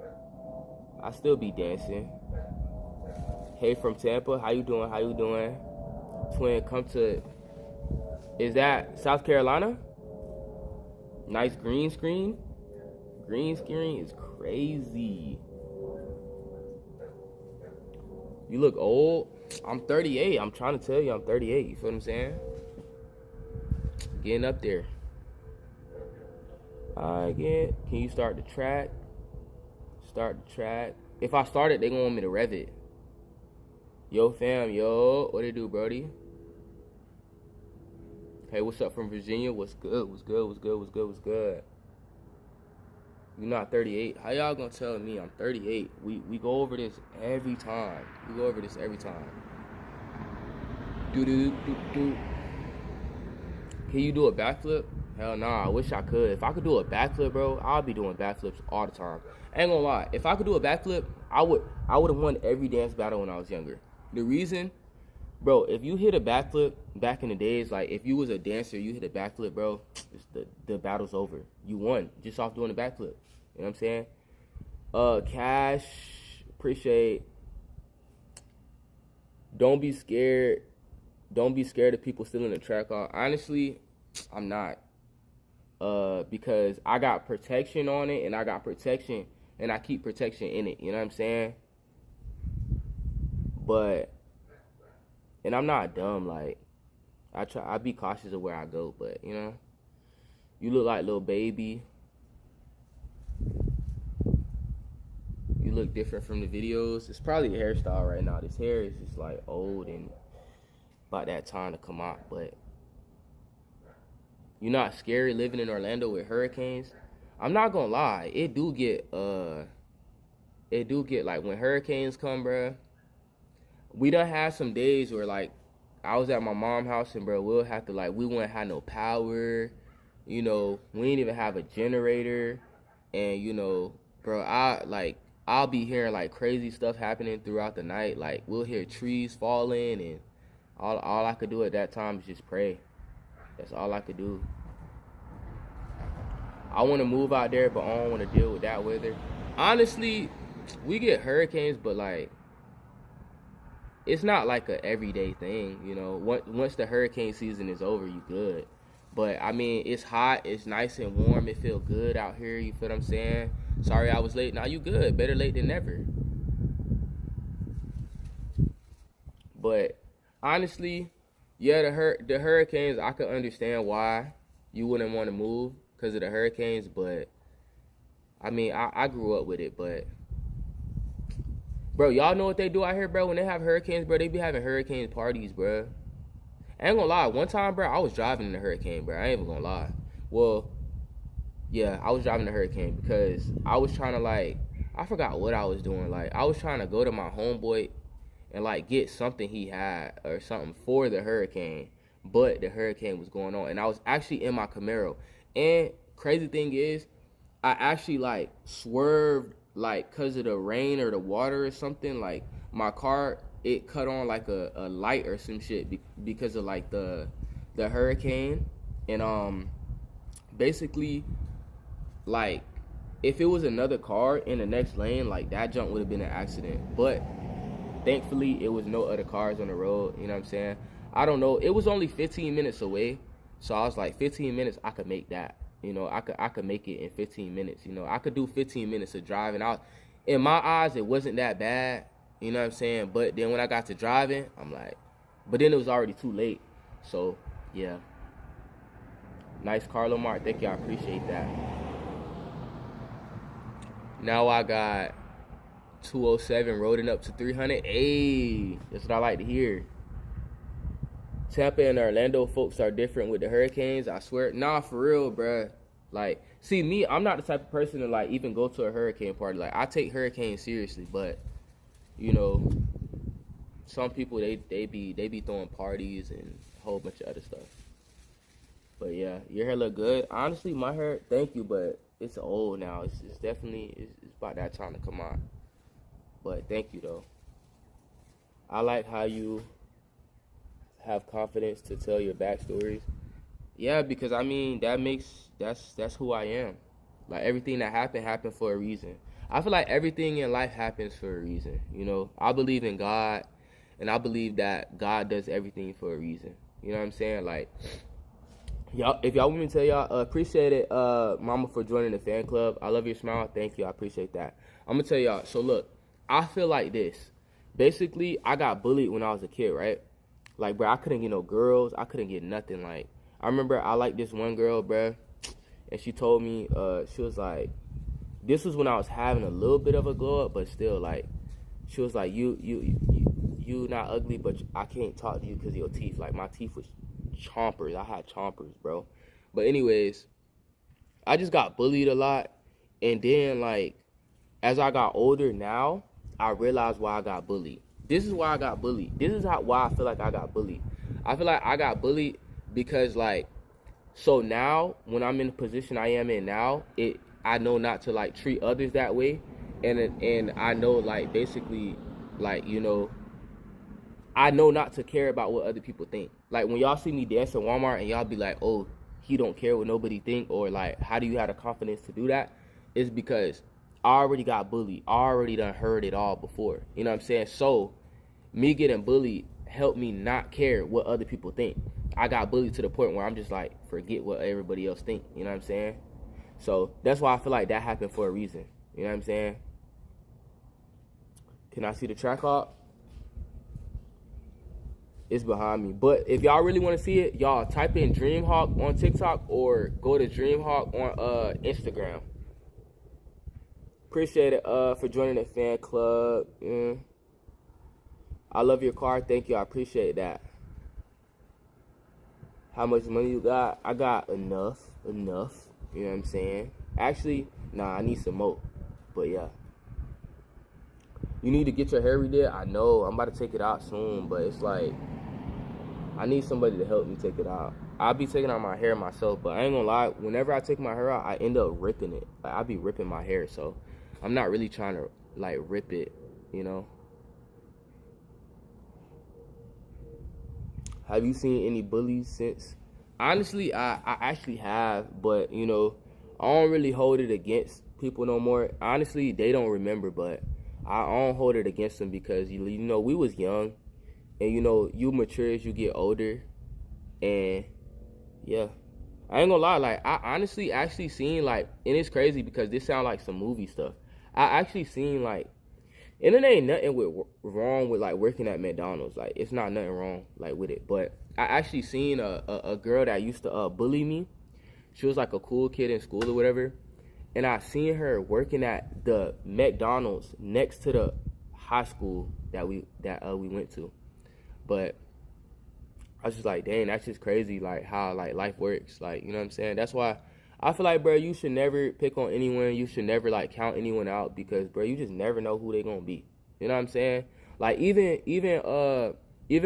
I still be dancing. Hey from Tampa, how you doing? Twin, come to. Is that South Carolina? Nice green screen. Green screen is crazy. You look old. I'm 38. I'm trying to tell you I'm 38. You feel what I'm saying? Getting up there. Can you start the track? If I start it, they gonna want me to rev it. Yo fam, yo. What they do, Brody? Hey, what's up from Virginia? What's good? You're not 38. How y'all gonna tell me I'm 38? We go over this every time. Do. Can you do a backflip? Hell nah, I wish I could. If I could do a backflip, bro, I'll be doing backflips all the time. I ain't gonna lie. If I could do a backflip, I would have won every dance battle when I was younger. The reason, bro, if you hit a backflip back in the days, like if you was a dancer, you hit a backflip, bro, the battle's over. You won just off doing a backflip. You know what I'm saying? Cash, appreciate. Don't be scared. Don't be scared of people stealing the track off. Honestly, I'm not. Because I got protection on it, and I got protection, and I keep protection in it. You know what I'm saying? But, and I'm not dumb. Like, I be cautious of where I go. But you know, you look like Lil Baby. You look different from the videos. It's probably the hairstyle right now. This hair is just like old and about that time to come out. But you're not scary living in Orlando with hurricanes. I'm not gonna lie, it do get like when hurricanes come, bruh. We done had some days where like I was at my mom's house and bro, we'll have to like we wouldn't have no power, you know, we didn't even have a generator, and you know, bro, I'll be hearing like crazy stuff happening throughout the night. Like we'll hear trees falling, and all I could do at that time is just pray. That's all I could do. I want to move out there, but I don't want to deal with that weather. Honestly, we get hurricanes, but like it's not like a everyday thing, you know. Once the hurricane season is over, you good. But I mean, it's hot, it's nice and warm, it feel good out here. You feel what I'm saying? Sorry I was late. Now you good. Better late than never. But honestly, yeah, the hurricanes, I could understand why you wouldn't want to move because of the hurricanes. But I mean, I grew up with it, but bro, y'all know what they do out here, bro? When they have hurricanes, bro, they be having hurricane parties, bro. I ain't gonna lie. One time, bro, I was driving in a hurricane, bro. I ain't even gonna lie. Well, yeah, I was driving a hurricane because I was trying to, like, I forgot what I was doing. Like, I was trying to go to my homeboy and, like, get something he had or something for the hurricane. But the hurricane was going on. And I was actually in my Camaro. And crazy thing is, I actually, like, swerved, like, because of the rain or the water or something. Like, my car, it cut on like a light or some shit because of like the hurricane. And basically, like, if it was another car in the next lane, like that jump would have been an accident. But thankfully it was no other cars on the road, you know what I'm saying? I don't know, it was only 15 minutes away, so I was like, 15 minutes, I could make that, you know. I could make it in 15 minutes, you know. I could do 15 minutes of driving out. In my eyes, it wasn't that bad, you know what I'm saying? But then when I got to driving, I'm like, but then it was already too late. So, yeah. Nice car, Lil Mark. Thank you. I appreciate that. Now I got 207 rolling up to 300. Hey, that's what I like to hear. Tampa and Orlando folks are different with the hurricanes. I swear. Nah, for real, bruh. Like, see, me, I'm not the type of person to, like, even go to a hurricane party. Like, I take hurricanes seriously, but you know, some people they be throwing parties and a whole bunch of other stuff. But yeah, your hair look good. Honestly, my hair, thank you, but it's old now. It's definitely it's about that time to come on. But thank you though. I like how you have confidence to tell your backstories. Yeah, because I mean that's who I am. Like everything that happened for a reason. I feel like everything in life happens for a reason, you know. I believe in God, and I believe that God does everything for a reason. You know what I'm saying? Like, y'all, if y'all want me to tell y'all, appreciate it, Mama, for joining the fan club. I love your smile. Thank you. I appreciate that. I'm going to tell y'all. So, look, I feel like this. Basically, I got bullied when I was a kid, right? Like, bro, I couldn't get no girls. I couldn't get nothing. Like, I remember I liked this one girl, bro, and she told me, she was like, this was when I was having a little bit of a glow up, but still, like, she was like, you not ugly, but I can't talk to you because of your teeth. Like, my teeth was chompers. I had chompers, bro. But anyways, I just got bullied a lot. And then, like, as I got older now, I realized why I got bullied. This is why I got bullied. This is why I feel like I got bullied. I feel like I got bullied because, like, so now, when I'm in the position I am in now, I know not to, like, treat others that way, and I know, like, basically, like, you know, I know not to care about what other people think. Like, when y'all see me dance in Walmart and y'all be like, oh, he don't care what nobody think, or, like, how do you have the confidence to do that? It's because I already got bullied. I already done heard it all before. You know what I'm saying? So, me getting bullied helped me not care what other people think. I got bullied to the point where I'm just like, forget what everybody else think. You know what I'm saying? So that's why I feel like that happened for a reason. You know what I'm saying? Can I see the Trackhawk? It's behind me. But if y'all really want to see it, y'all type in Dreamhawk on TikTok or go to Dreamhawk on Instagram. Appreciate it for joining the fan club. I love your car. Thank you. I appreciate that. How much money you got? I got enough. You know what I'm saying? Actually, nah, I need some more. But yeah. You need to get your hair redid? I know. I'm about to take it out soon. But it's like, I need somebody to help me take it out. I'll be taking out my hair myself. But I ain't gonna lie. Whenever I take my hair out, I end up ripping it. Like, I be ripping my hair. So I'm not really trying to like rip it, you know. Have you seen any bullies since? Honestly, I actually have, but you know, I don't really hold it against people no more. Honestly, they don't remember, but I don't hold it against them because you know we was young, and you know you mature as you get older, and yeah, I ain't gonna lie. Like I honestly actually seen like, and it's crazy because this sound like some movie stuff. I actually seen like, and it ain't nothing wrong with like working at McDonald's. Like it's not nothing wrong like with it. But I actually seen a girl that used to bully me. She was like a cool kid in school or whatever. And I seen her working at the McDonald's next to the high school that we went to. But I was just like, dang, that's just crazy. Like how like life works. Like, you know what I'm saying? That's why I feel like, bro, you should never pick on anyone. You should never, like, count anyone out because, bro, you just never know who they gonna be. You know what I'm saying? Like, even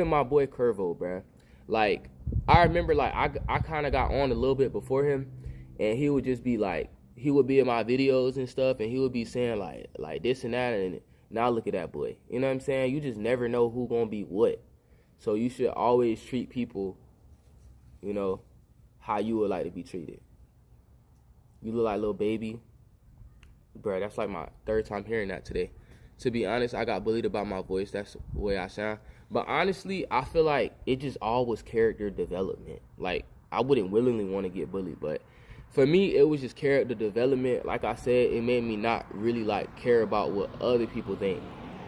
my boy Curvo, bro. Like, I remember, like, I kind of got on a little bit before him, and he would just be, like, he would be in my videos and stuff, and he would be saying, like this and that, and now look at that boy. You know what I'm saying? You just never know who gonna be what. So you should always treat people, you know, how you would like to be treated. You look like Lil Baby. Bro, that's like my third time hearing that today. To be honest, I got bullied about my voice. That's the way I sound. But honestly, I feel like it just all was character development. Like, I wouldn't willingly want to get bullied. But for me, it was just character development. Like I said, it made me not really, like, care about what other people think.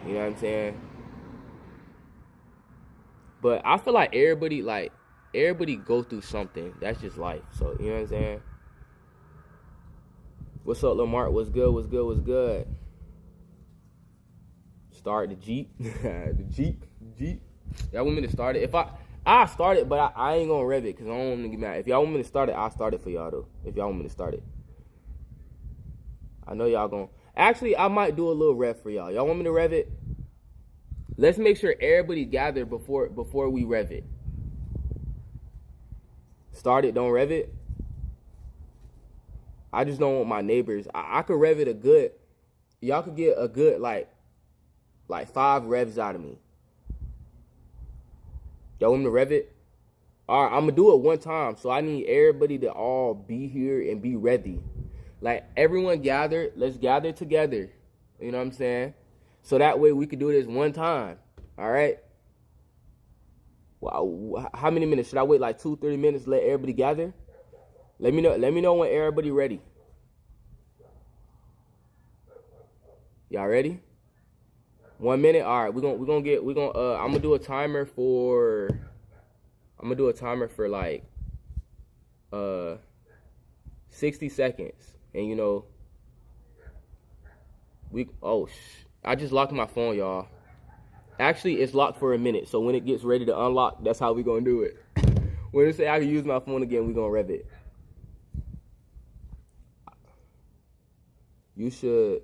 You know what I'm saying? But I feel like everybody go through something. That's just life. So, you know what I'm saying? What's up, Lil Mark? What's good? What's good? What's good? Start the Jeep. The Jeep. Y'all want me to start it? If I start it, but I ain't gonna rev it because I don't want to get mad. If y'all want me to start it, I'll start it for y'all though. If y'all want me to start it. I know y'all gonna. Actually, I might do a little rev for y'all. Y'all want me to rev it? Let's make sure everybody gather before we rev it. Start it, don't rev it. I just don't want my neighbors. I could rev it a good. Y'all could get a good like 5 revs out of me. Y'all want me to rev it? All right, I'm gonna do it one time. So I need everybody to all be here and be ready. Like everyone gather. Let's gather together. You know what I'm saying? So that way we could do this one time. All right. Wow. How many minutes? Should I wait like 2-3 minutes? Let everybody gather. Let me know when everybody ready. Y'all ready? 1 minute. All right, I'm gonna do a timer for like 60 seconds. And you know, I just locked my phone, y'all. Actually, it's locked for a minute. So when it gets ready to unlock, that's how we gonna do it. When it say I can use my phone again, we gonna rev it. You should.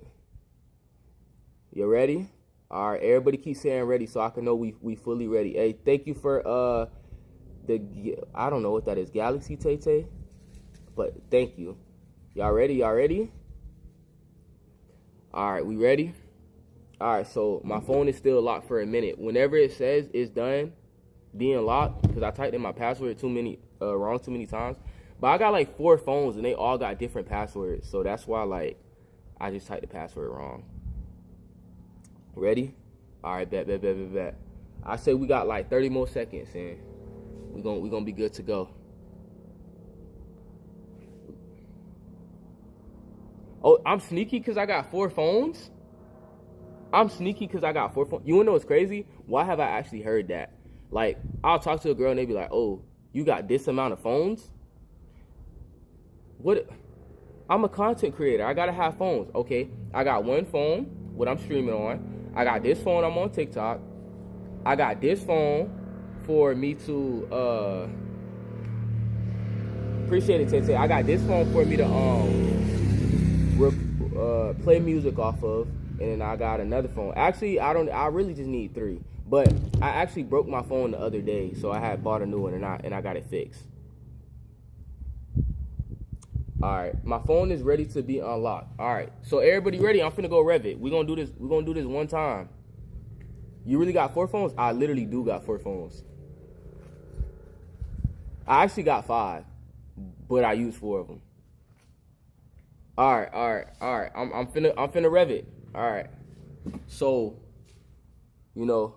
You ready? All right, everybody keep saying ready so I can know we fully ready. Hey, thank you for I don't know what that is, Galaxy Tay, but thank you. Y'all ready? Y'all ready? All right, we ready? All right, so my phone is still locked for a minute. Whenever it says it's done being locked, because I typed in my password wrong too many times, but I got like 4 phones and they all got different passwords, so that's why like I just typed the password wrong. Ready? All right, bet. I say we got like 30 more seconds and we gonna be good to go. Oh, I'm sneaky because I got 4 phones? You wanna know what's crazy? Why have I actually heard that? Like, I'll talk to a girl and they be like, oh, you got this amount of phones? What? I'm a content creator. I gotta have phones. Okay, I got 1 phone, what I'm streaming on. I got this phone, I'm on TikTok. I got this phone for me to, appreciate it, Tete. I got this phone for me to, play music off of. And then I got another phone. Actually, I really just need 3. But I actually broke my phone the other day. So I had bought a new one and I got it fixed. All right, my phone is ready to be unlocked. All right, so everybody ready? I'm finna go rev it. We're gonna do this. We're gonna do this one time. You really got 4 phones? I literally do got 4 phones. I actually got 5, but I use 4 of them. All right. I'm finna rev it. All right. So, you know,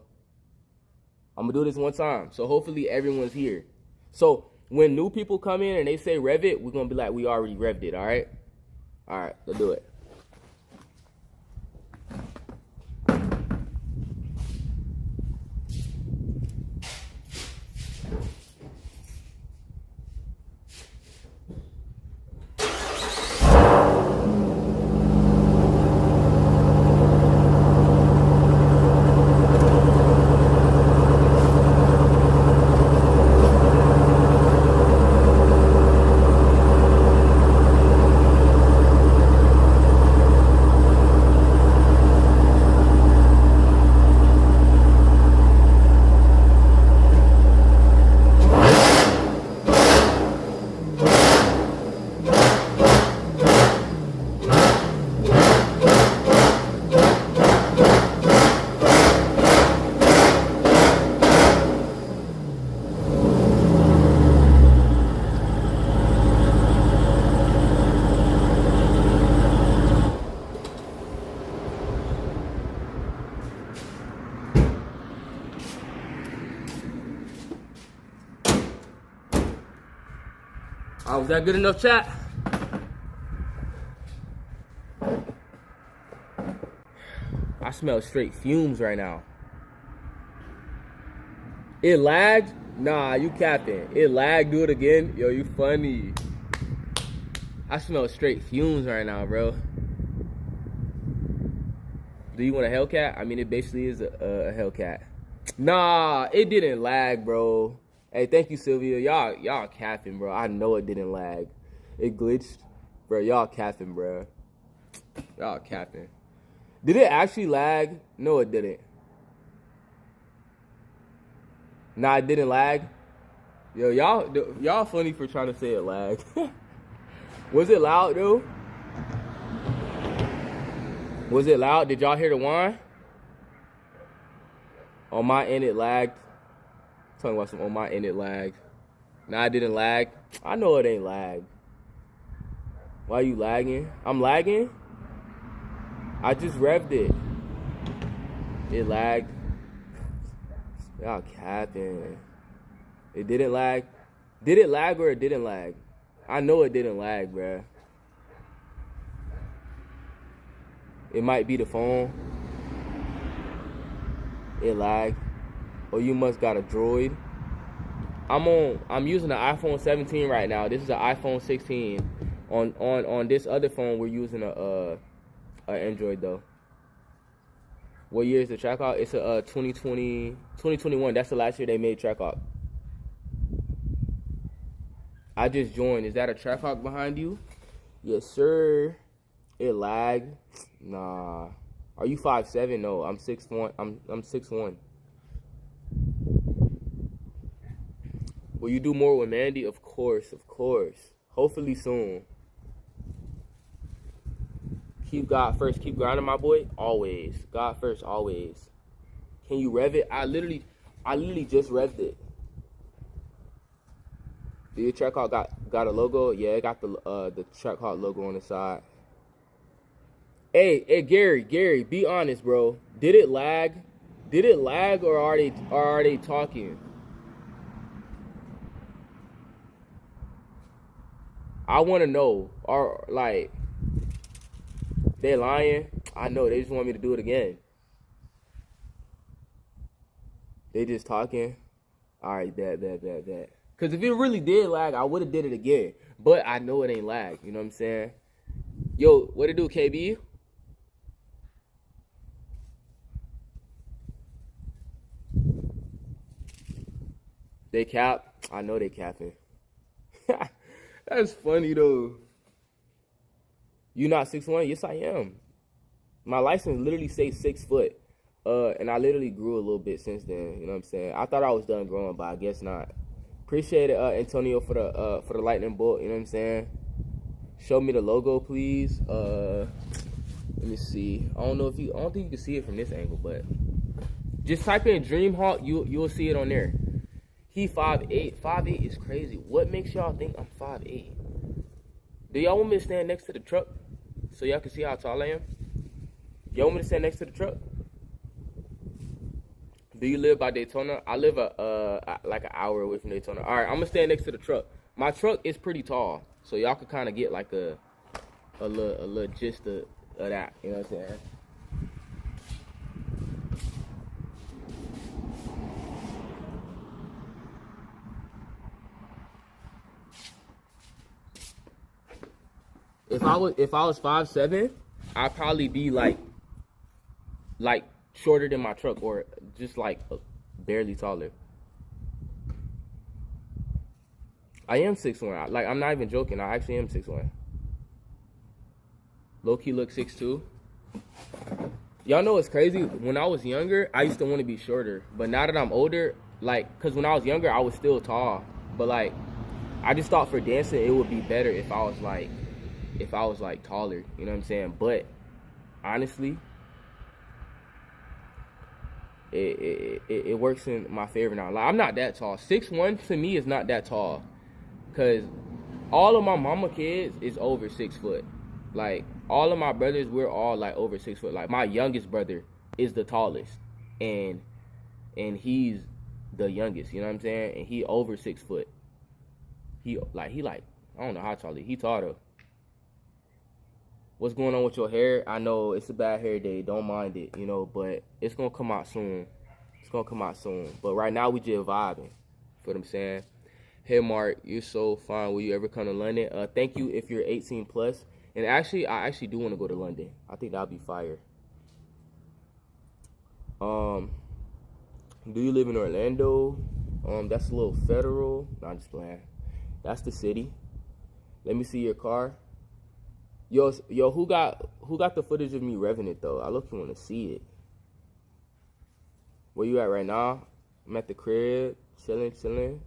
I'm gonna do this one time. So hopefully everyone's here. So when new people come in and they say rev it, we're gonna be like, we already revved it. All right. All right. Let's do it. Was that good enough, chat? I smell straight fumes right now. It lagged? Nah, you capping. It lagged, do it again? Yo, you funny. I smell straight fumes right now, bro. Do you want a Hellcat? I mean, it basically is a Hellcat. Nah, it didn't lag, bro. Hey, thank you, Sylvia. Y'all capping, bro. I know it didn't lag. It glitched. Bro, y'all capping, bro. Y'all capping. Did it actually lag? No, it didn't. Nah, it didn't lag. Yo, y'all funny for trying to say it lagged. Was it loud, though? Was it loud? Did y'all hear the whine? On my end, it lagged. Talking about some on my end, it lagged. Nah, it didn't lag. I know it ain't lag. Why you lagging? I'm lagging? I just revved it. It lagged. Y'all capping. It didn't lag. Did it lag or it didn't lag? I know it didn't lag, bruh. It might be the phone. It lagged. Or you must got a Droid. I'm using an iPhone 17 right now. This is an iPhone 16. On this other phone, we're using a Android though. What year is the Trackhawk? It's a 2021. That's the last year they made Trackhawk. I just joined. Is that a Trackhawk behind you? Yes, sir. It lagged. Nah. Are you 5'7"? No, I'm 6'1". I'm 6'1". Will you do more with Mandy? Of course, of course. Hopefully soon. Keep God first. Keep grinding, my boy. Always. God first, always. Can you rev it? I literally just revved it. Do your Trackhawk got a logo? Yeah, it got the Trackhawk logo on the side. Hey, Gary, be honest, bro. Did it lag? Did it lag or are they talking? I want to know. Or like they lying? I know they just want me to do it again. They just talking. All right, that. Because if it really did lag, I would have did it again. But I know it ain't lag. You know what I'm saying? Yo, what it do, KB? They cap? I know they capping. That's funny, though. You not 6'1"? Yes, I am. My license literally says 6 foot. And I literally grew a little bit since then. You know what I'm saying? I thought I was done growing, but I guess not. Appreciate it, Antonio, for the lightning bolt. You know what I'm saying? Show me the logo, please. Let me see. I don't think you can see it from this angle, but just type in Dreamhawk, you'll see it on there. He 5'8". 5'8" is crazy. What makes y'all think I'm 5'8"? Do y'all want me to stand next to the truck so y'all can see how tall I am? Y'all want me to stand next to the truck? Do you live by Daytona? I live like an hour away from Daytona. All right, I'm gonna stand next to the truck. My truck is pretty tall, so y'all can kind of get like a little gist of that. You know what I'm saying? If I was 5'7", I'd probably be like shorter than my truck, or just like barely taller. I am 6'1". Like, I'm not even joking. I actually am 6'1". Low-key look 6'2". Y'all know what's crazy? When I was younger, I used to want to be shorter. But now that I'm older, like, because when I was younger, I was still tall. But, like, I just thought for dancing, it would be better if I was taller. You know what I'm saying? But, honestly, it works in my favor now. Like, I'm not that tall. 6'1" to me is not that tall. Because all of my mama kids is over 6 foot. Like, all of my brothers, we're all like over 6 foot. Like, my youngest brother is the tallest. And he's the youngest, you know what I'm saying? And he over 6 foot. He like, I don't know how tall he tall though. What's going on with your hair? I know it's a bad hair day. Don't mind it, you know, but it's going to come out soon. It's going to come out soon. But right now, we just vibing. Feel what I'm saying? Hey, Mark, you're so fine. Will you ever come to London? Thank you if you're 18 plus. And actually, I actually do want to go to London. I think that'll be fire. Do you live in Orlando? That's a little federal. No, I'm just playing. That's the city. Let me see your car. Yo, who got the footage of me revving it though? I look, you want to see it. Where you at right now? I'm at the crib, chilling.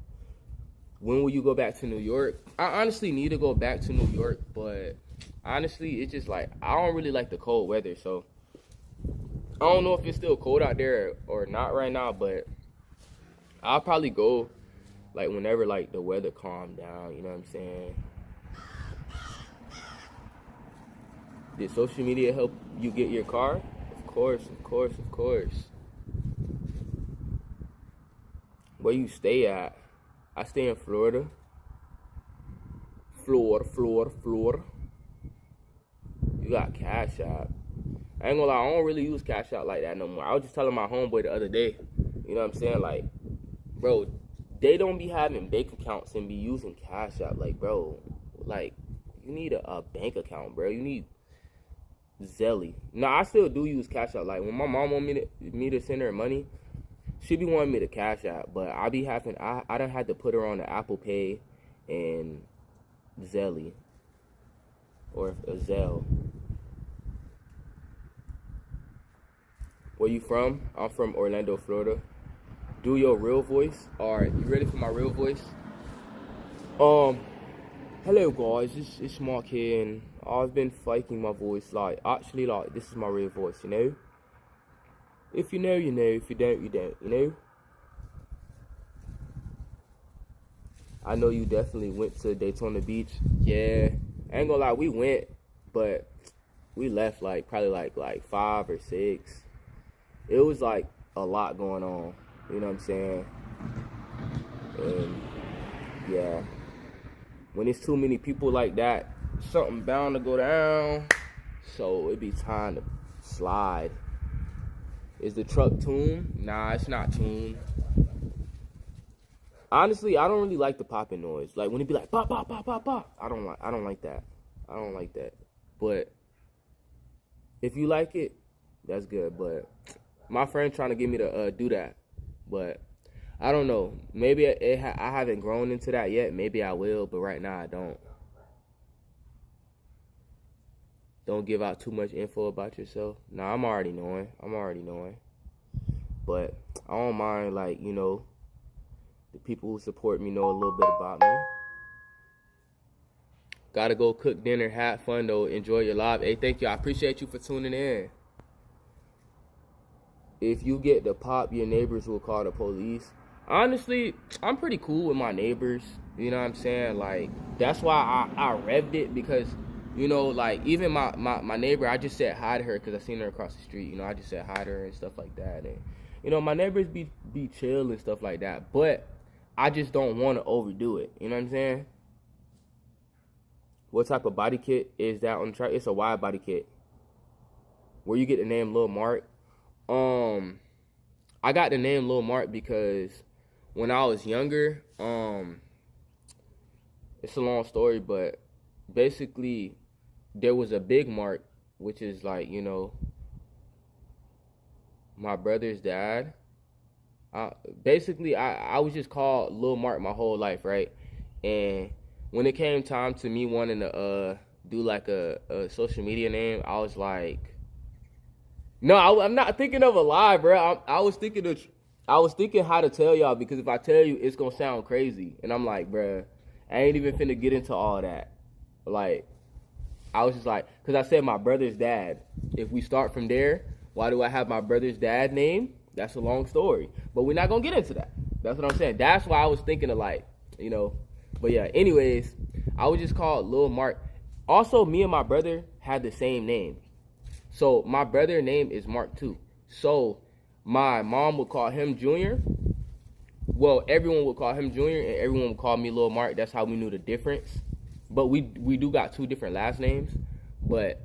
When will you go back to New York? I honestly need to go back to New York, but honestly, it's just like, I don't really like the cold weather, so I don't know if it's still cold out there or not right now, but I'll probably go like whenever like the weather calm down, you know what I'm saying? Did social media help you get your car? Of course. Where you stay at? I stay in Florida. Florida. You got Cash App. I ain't gonna lie, I don't really use Cash App like that no more. I was just telling my homeboy the other day, you know what I'm saying? Like, bro, they don't be having bank accounts and be using Cash App. Like, bro, like, you need a bank account, bro. You need Zelly. No, I still do use Cash App. Like, when my mom want me to send her money, she be wanting me to Cash App, but I done had to put her on the Apple Pay and Zelly or a Zelle. Where you from? I'm from Orlando, Florida. Do your real voice. All right, you ready for my real voice? Hello guys, it's Mark here, and I've been faking my voice. Like, actually, like, this is my real voice, you know? If you know, you know. If you don't, you don't, you know? I know you definitely went to Daytona Beach. Yeah, I ain't gonna lie, we went, but we left like probably like 5 or 6. It was like a lot going on, you know what I'm saying? And yeah, when it's too many people like that, something bound to go down, so it be time to slide. Is the truck tuned? Nah, it's not tuned. Honestly, I don't really like the popping noise. Like, when it be like pop pop pop pop pop, I don't like that. I don't like that. But if you like it, that's good. But my friend trying to get me to do that, but I don't know. Maybe I haven't grown into that yet. Maybe I will, but right now I don't. Don't give out too much info about yourself. Nah, I'm already knowing. But I don't mind, like, you know, the people who support me know a little bit about me. Gotta go cook dinner. Have fun though. Enjoy your live. Hey, thank you. I appreciate you for tuning in. If you get the pop, your neighbors will call the police. Honestly, I'm pretty cool with my neighbors. You know what I'm saying? Like, that's why I revved it, because, you know, like, even my neighbor, I just said hi to her because I seen her across the street. You know, I just said hi to her and stuff like that. And, you know, my neighbors be chill and stuff like that. But I just don't want to overdo it. You know what I'm saying? What type of body kit is that on the track? It's a wide body kit. Where you get the name Lil Mark? I got the name Lil Mark because when I was younger, it's a long story, but basically there was a big Mark, which is like, you know, my brother's dad. I was just called Lil Mark my whole life, right? And when it came time to me wanting to do like a social media name, I was like, no, I'm not thinking of a lie, bro. I was thinking how to tell y'all, because if I tell you, it's gonna sound crazy. And I'm like, bro, I ain't even finna get into all that. Like, I was just like, because I said my brother's dad. If we start from there, why do I have my brother's dad name? That's a long story. But we're not gonna get into that. That's what I'm saying. That's why I was thinking of, like, you know. But yeah, anyways, I was just called Lil Mark. Also, me and my brother had the same name. So my brother's name is Mark too. So my mom would call him Junior. Well, everyone would call him Junior, and everyone would call me Lil Mark. That's how we knew the difference. But we do got two different last names. But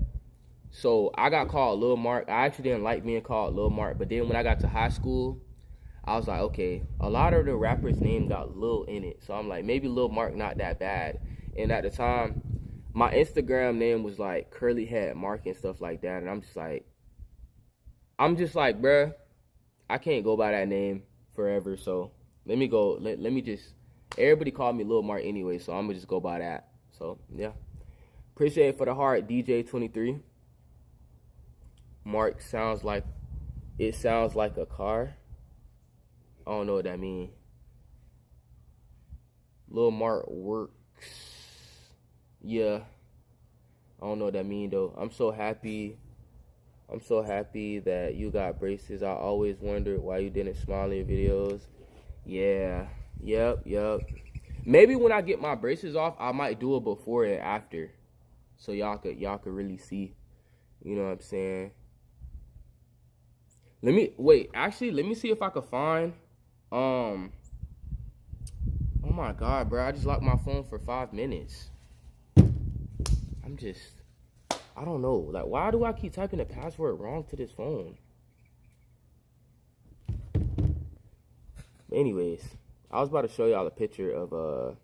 so I got called Lil Mark. I actually didn't like being called Lil Mark. But then when I got to high school, I was like, okay, a lot of the rappers' name got Lil in it. So I'm like, maybe Lil Mark not that bad. And at the time, my Instagram name was like Curly Head Mark and stuff like that. And I'm just like, bruh, I can't go by that name forever. So let me go. Let me just, everybody called me Lil Mark anyway. So I'm going to just go by that. So yeah. Appreciate it for the heart, DJ23. Mark sounds like a car. I don't know what that means. Lil Mark works. Yeah. I don't know what that means though. I'm so happy that you got braces. I always wondered why you didn't smile in your videos. Yeah. Yep. Maybe when I get my braces off, I might do it before and after. So y'all could really see. You know what I'm saying? Let me see if I could find oh my god, bro, I just locked my phone for 5 minutes. I don't know. Like, why do I keep typing the password wrong to this phone? Anyways, I was about to show y'all a picture of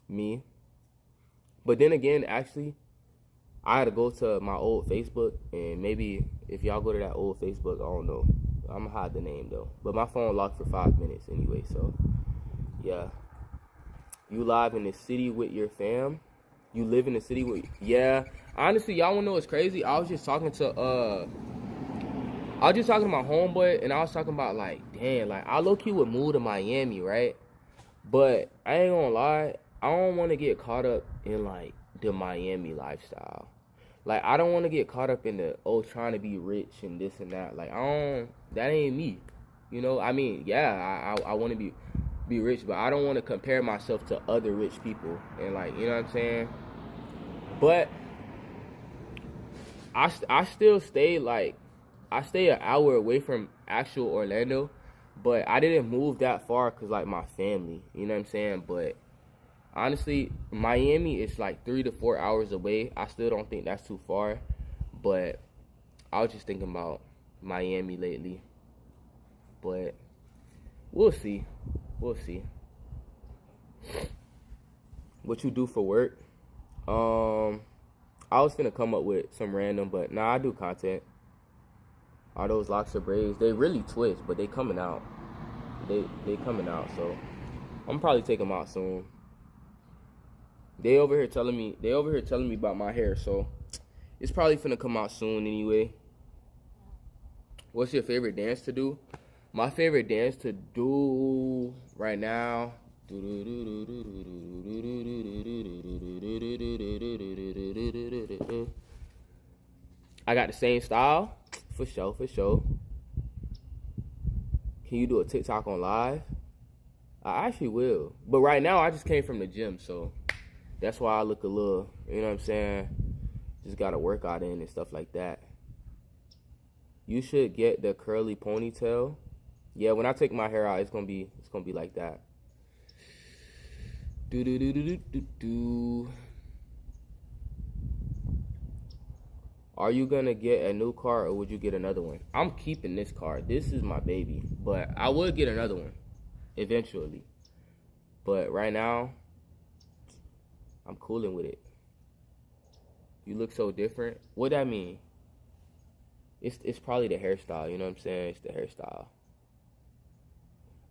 me. But then again, actually, I had to go to my old Facebook, and maybe if y'all go to that old Facebook, I don't know. I'm gonna hide the name though. But my phone locked for 5 minutes anyway, so yeah. You live in the city with your fam? You live in the city with, yeah. Honestly, y'all wanna know what's crazy? I was just talking to my homeboy, and I was talking about, like, damn, like, I low-key would move to Miami, right? But I ain't gonna lie, I don't wanna get caught up in, like, the Miami lifestyle. Like, I don't want to get caught up in the, trying to be rich and this and that. Like, that ain't me. You know, I mean, yeah, I want to be rich, but I don't want to compare myself to other rich people. And, like, you know what I'm saying? But I still stay, like, I stay an hour away from actual Orlando, but I didn't move that far because, like, my family. You know what I'm saying? But honestly, Miami is like 3 to 4 hours away. I still don't think that's too far. But I was just thinking about Miami lately. But we'll see. We'll see. What you do for work? I was finna come up with some random, but nah, I do content. All those locks or braids, they really twist, but they coming out. They coming out, so I'm probably take them out soon. They over here telling me about my hair, so it's probably finna come out soon anyway. What's your favorite dance to do? My favorite dance to do right now. I got the same style. For sure, for sure. Can you do a TikTok on live? I actually will. But right now, I just came from the gym, so that's why I look a little, you know what I'm saying? Just got to work out in and stuff like that. You should get the curly ponytail. Yeah, when I take my hair out, it's gonna be like that. Do do do do do do do. Are you gonna get a new car or would you get another one? I'm keeping this car. This is my baby, but I would get another one eventually. But right now, I'm cooling with it. You look so different. What that mean? It's probably the hairstyle. You know what I'm saying? It's the hairstyle.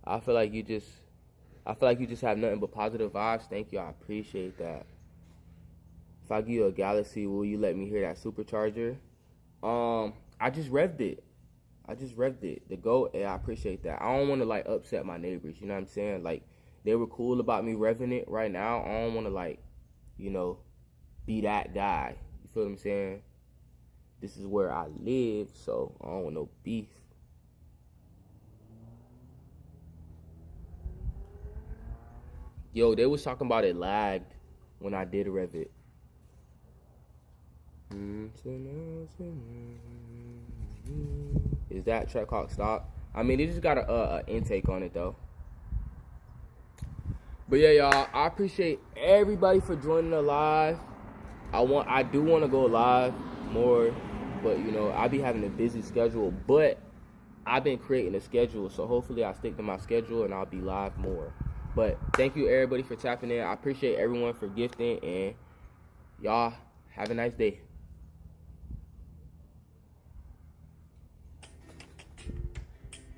I feel like you just have nothing but positive vibes. Thank you. I appreciate that. If I give you a Galaxy, will you let me hear that supercharger? I just revved it. The GOAT, yeah, I appreciate that. I don't want to, like, upset my neighbors, you know what I'm saying? Like, they were cool about me revving it right now. I don't want to, like, you know, be that guy. You feel what I'm saying? This is where I live, so I don't want no beef. Yo, they was talking about it lagged when I did rev it. Is that Trackhawk stock? I mean, they just got a intake on it though. But yeah, y'all, I appreciate everybody for joining the live. I do want to go live more, but you know, I be having a busy schedule. But I've been creating a schedule, so hopefully I stick to my schedule and I'll be live more. But thank you everybody for tapping in. I appreciate everyone for gifting, and y'all have a nice day.